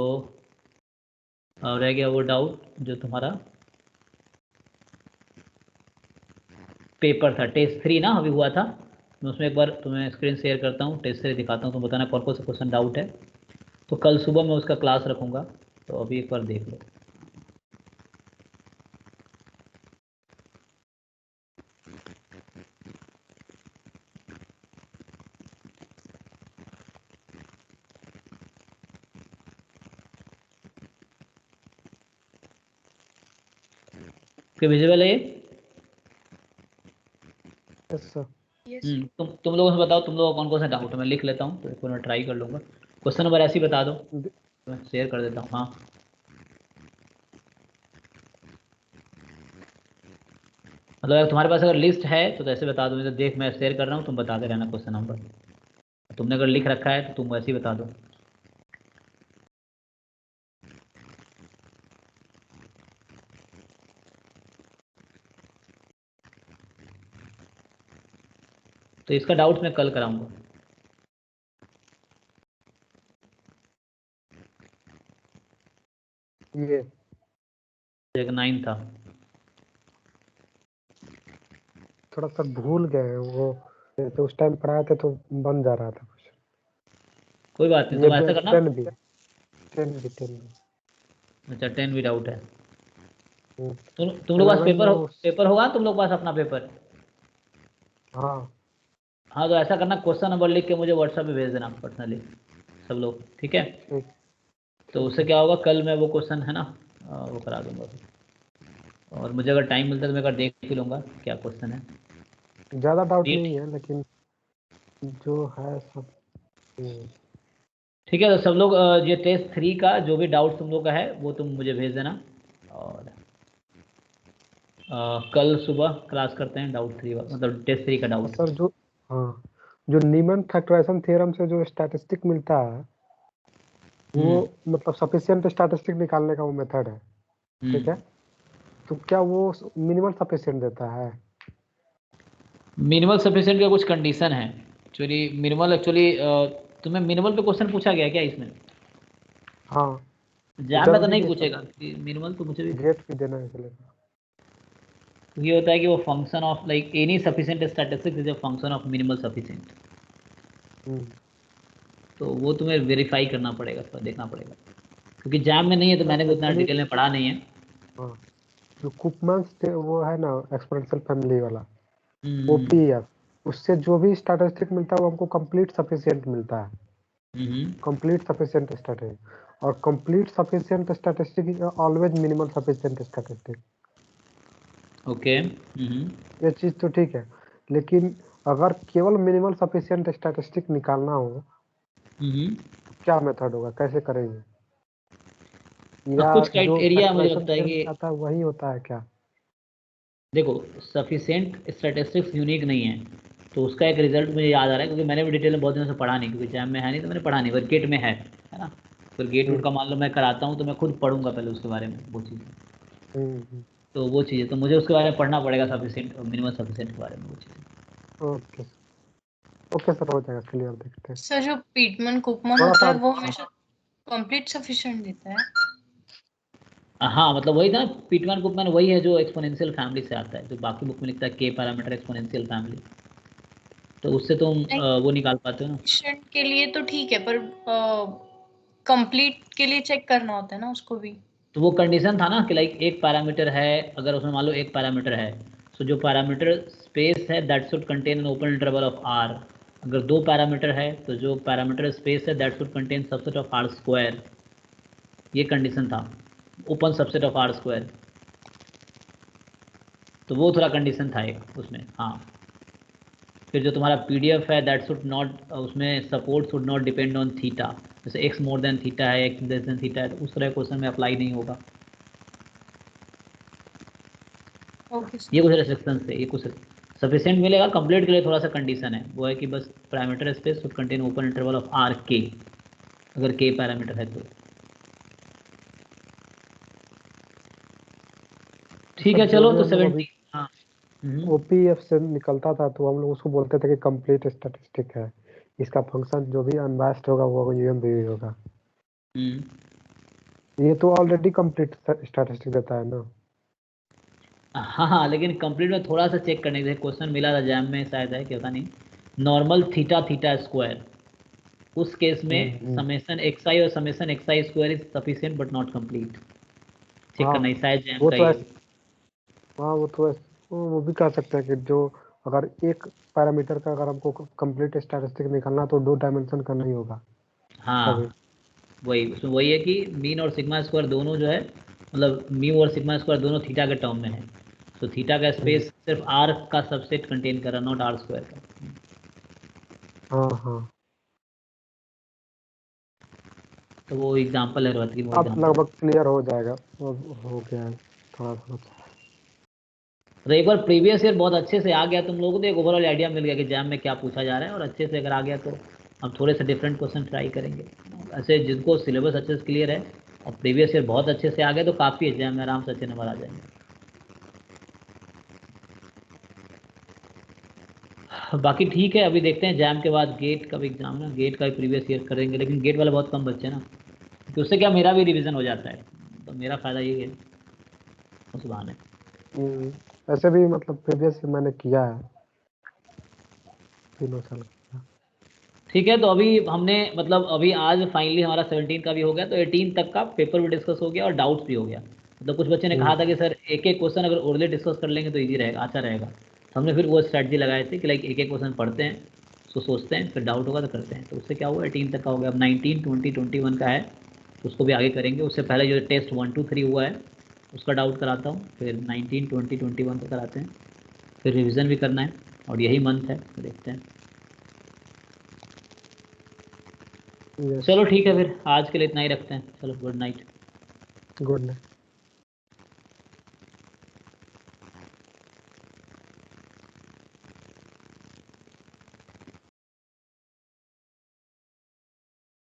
रह गया वो डाउट जो तुम्हारा पेपर था टेस्ट 3 ना अभी हुआ था, मैं उसमें एक बार तुम्हें स्क्रीन शेयर करता हूँ, टेस्ट सीरीज दिखाता हूँ, तुम बताना कौन कौन सा क्वेश्चन डाउट है। तो कल सुबह मैं उसका क्लास रखूँगा, तो अभी एक बार देख लो। विजिबल है ये? Yes sir. तुम लोगों से बताओ, तुम लोगों को कौन कौन सा डाउट है, मैं लिख लेता हूँ, तो एक बार मैं ट्राई कर लूँगा। क्वेश्चन नंबर ऐसे ही बता दो, मैं शेयर कर देता हूँ। हाँ, मतलब अगर तुम्हारे पास अगर लिस्ट है तो ऐसे बता दो, मैं तो देख मैं शेयर कर रहा हूँ, तुम बताते रहना क्वेश्चन नंबर। तुमने अगर लिख रखा है तो तुम वैसे ही बता दो। तो इसका डाउट मैं कल कराऊंगा। ये एक 9 था, थोड़ा सा भूल गए वो, तो उस टाइम पढ़ाए थे तो बन जा रहा था कुछ। कोई बात नहीं, ये तुम ऐसा करना। 10 भी। अच्छा 10 भी डाउट है। हम्म, तुम लोग पास 11 पेपर में वो पेपर होगा, तुम लोग पास अपना पेपर? हाँ हाँ, तो ऐसा करना, क्वेश्चन नंबर लिख के मुझे व्हाट्सएप पे भेज देना पर्सनली सब लोग, ठीक है? ठीक तो ठीक उससे है। क्या होगा, कल मैं वो क्वेश्चन है ना वो करा दूंगा। और मुझे अगर टाइम मिलता है तो मैं एक बार देख ही लूँगा क्या क्वेश्चन है। ज़्यादा डाउट ठीक नहीं है, लेकिन जो है सब ठीक है, तो सब लोग ये टेस्ट 3 का जो भी डाउट तुम लोग का है वो तुम मुझे भेज देना, और कल सुबह क्लास करते हैं डाउट 3, मतलब टेस्ट 3 का डाउट। सर जो हाँ जो नीमन फैक्टराइजेशन थ्योरम से जो स्टैटिस्टिक मिलता है वो मतलब सफिशिएंट स्टैटिस्टिक निकालने का वो मेथड है, ठीक है? तो क्या वो मिनिमल सफिशिएंट देता है? मिनिमल सफिशिएंट का कुछ कंडीशन है एक्चुअली। मिनिमल एक्चुअली तुम्हें मिनिमल पे क्वेश्चन पूछा गया क्या इसमें? हाँ, जैम में इधर तो भी नहीं ये सब पूछेगा कि मिनिमल, तो मुझे भी गेट भी देना है चलेगा। ये होता है कि वो function of like any sufficient statistics is a function of minimal sufficient. तो वो तुम्हें वेरीफाई करना पड़ेगा, थोड़ा देखना पड़ेगा, क्योंकि जैम में नहीं है तो मैंने भी उतना एक्चुअली डिटेल में पढ़ा नहीं है। हाँ, जो कुपमन्स वो है ना एक्सपोनेंशियल फैमिली वाला हम्म, ओपीएफ, उससे जो भी स्टैटिस्टिक मिलता है वो हमको कंप्लीट सफिशिएंट मिलता है। कंप्लीट सफिशिएंट स्टैटिस्टिक, और complete sufficient statistic is always minimal sufficient statistic. Okay. ये चीज तो ठीक है, लेकिन अगर केवल मिनिमल सफिशिएंट स्टैटिस्टिक निकालना हो तो क्या मेथड होगा, कैसे करेंगे? या कुछ जो क्राइटेरिया मुझे फैक्टराइजेशन लगता है थ्योरम कि आता है वही होता है क्या? देखो, सफिशिएंट स्टैटिस्टिक्स यूनिक नहीं है, तो उसका एक रिजल्ट मुझे याद आ रहा है, क्योंकि मैंने भी डिटेल में बहुत दिनों से पढ़ा नहीं, क्योंकि जैम में है नहीं तो मैंने पढ़ा नहीं, पर गेट में है ना। फिर गेट वूट का मान लो मैं कराता हूँ तो मैं खुद पढ़ूंगा पहले उसके बारे में वो चीज़। तो वो चीज़ है, तो मुझे उसके बारे में पढ़ना पड़ेगा, सफिशिएंट और मिनिमम सफिशिएंट के बारे में वो चीज़। ओके ओके सर, हो जाएगा, क्लियर, देखते हैं। सर जो पीटमन कुपमन थोड़ा होता सा है वो हमेशा कंप्लीट सफिशिएंट देता है। हाँ, मतलब वही था, पीटमैन कुपमैन वही है जो एक्सपोनेंशियल फैमिली से आता है, जो बाकी बुक में लिखता है के पैरामीटर एक्सपोनेंशियल फैमिली, तो उससे तुम वो निकाल पाते हो ना। सफिशिएंट के लिए तो ठीक है, पर कंप्लीट के लिए चेक करना होता है ना उसको भी। तो वो कंडीशन था ना कि लाइक एक पैरामीटर है, अगर उसमें मान लो एक पैरामीटर है, तो जो पैरामीटर स्पेस है that should contain an open interval of R. अगर 2 पैरामीटर है तो जो पैरामीटर स्पेस है that should contain subset of R square, ये कंडीशन था, open subset of R square. तो वो थोड़ा कंडीशन था एक उसमें। हाँ, फिर जो तुम्हारा पीडीएफ है दैट शुड नॉट, उसमें support should not depend on theta, जैसे एक्स मोर देन थीटा है, एक्स लेस देन थीटा है, तो उस तरह क्वेश्चन में अप्लाई नहीं होगा। ये कुछ रेस्ट्रिक्शन है, ये कुछ सफिशिएंट मिलेगा। कंप्लीट के लिए थोड़ा सा कंडीशन है, वो है कि बस parameter space should contain open interval of R के, अगर के पैरामीटर है तो। ठीक है, चलो तो 70। हाँ, ओपीएफ से निकलता था तो हम लोग उसको बोलते थे कि कंप्लीट स्टैटिस्टिक है, इसका फंक्शन जो भी अनबायस्ड होगा वो यूएमवी होगा। ये तो ऑलरेडी कंप्लीट स्टैटिस्टिक देता है ना। हाँ हाँ, लेकिन कंप्लीट में थोड़ा सा चेक करने के लिए क्वेश्चन मिला था जैम में शायद है, क्या पता नहीं, नॉर्मल थीटा थीटा स्क्वायर, उस केस में समेशन एक्स आई और summation x i square is sufficient but not complete. Check करना ही शायद जैम वो का तो ही। हाँ वो भी कह सकते हैं कि जो अगर एक पैरामीटर का अगर हमको कंप्लीट स्टैटिस्टिक निकालना तो 2 डायमेंशन करना ही होगा। हाँ वही, उसमें वही है कि मीन और सिग्मा स्क्वायर दोनों जो है, मतलब म्यू और सिग्मा स्क्वायर दोनों थीटा के टर्म में है, तो थीटा का स्पेस सिर्फ आर का सबसेट कंटेन कर रहा, नॉट आर स्क्वायर का। हाँ तो वो एग्जांपल है रोहित की, वो अब एग्जांपल लगभग क्लियर हो जाएगा, अब हो गया है थोड़ा थोड़ा। तो एक बार प्रीवियस ईयर बहुत अच्छे से आ गया तुम लोगों को, तो एक ओवरऑल आइडिया मिल गया कि जैम में क्या पूछा जा रहा है, और अच्छे से अगर आ गया तो हम थोड़े से डिफरेंट क्वेश्चन ट्राई करेंगे। ऐसे जिनको सिलेबस अच्छे से क्लियर है और प्रीवियस ईयर बहुत अच्छे से आ गए तो काफ़ी है, जैम में आराम से अच्छे नंबर आ जाएंगे। बाकी ठीक है, अभी देखते हैं जैम के बाद गेट का भी एग्जाम ना, गेट का भी प्रीवियस ईयर करेंगे, लेकिन गेट वाले बहुत कम बच्चे ना, क्योंकि उससे क्या मेरा भी रिवीजन हो जाता है, तो मेरा फ़ायदा यही है उस बहाने। ऐसे भी मतलब प्रीवियस मैंने किया है 3 साल का। ठीक है, तो अभी हमने मतलब अभी आज फाइनली हमारा 17 का भी हो गया, तो 18 तक का पेपर भी डिस्कस हो गया और डाउट्स भी हो गया। मतलब कुछ बच्चे ने कहा था कि सर एक एक क्वेश्चन अगर ओरली डिस्कस कर लेंगे तो ईजी रहेगा, अच्छा रहेगा, तो हमने फिर वो स्ट्रैटेजी लगाई थी कि लाइक एक एक क्वेश्चन पढ़ते हैं, उसको सोचते हैं, फिर डाउट होगा तो करते हैं। तो उससे क्या हुआ, 18 तक का हो गया। अब 19, 20, 21 का है, तो उसको भी आगे करेंगे। उससे पहले जो टेस्ट 1, 2, 3 हुआ है उसका डाउट कराता हूँ, फिर 19, 20, 21 का कराते हैं, फिर रिविज़न भी करना है, और यही मंथ है, तो देखते हैं। चलो ठीक है, फिर आज के लिए इतना ही रखते हैं। चलो गुड नाइट। Good night.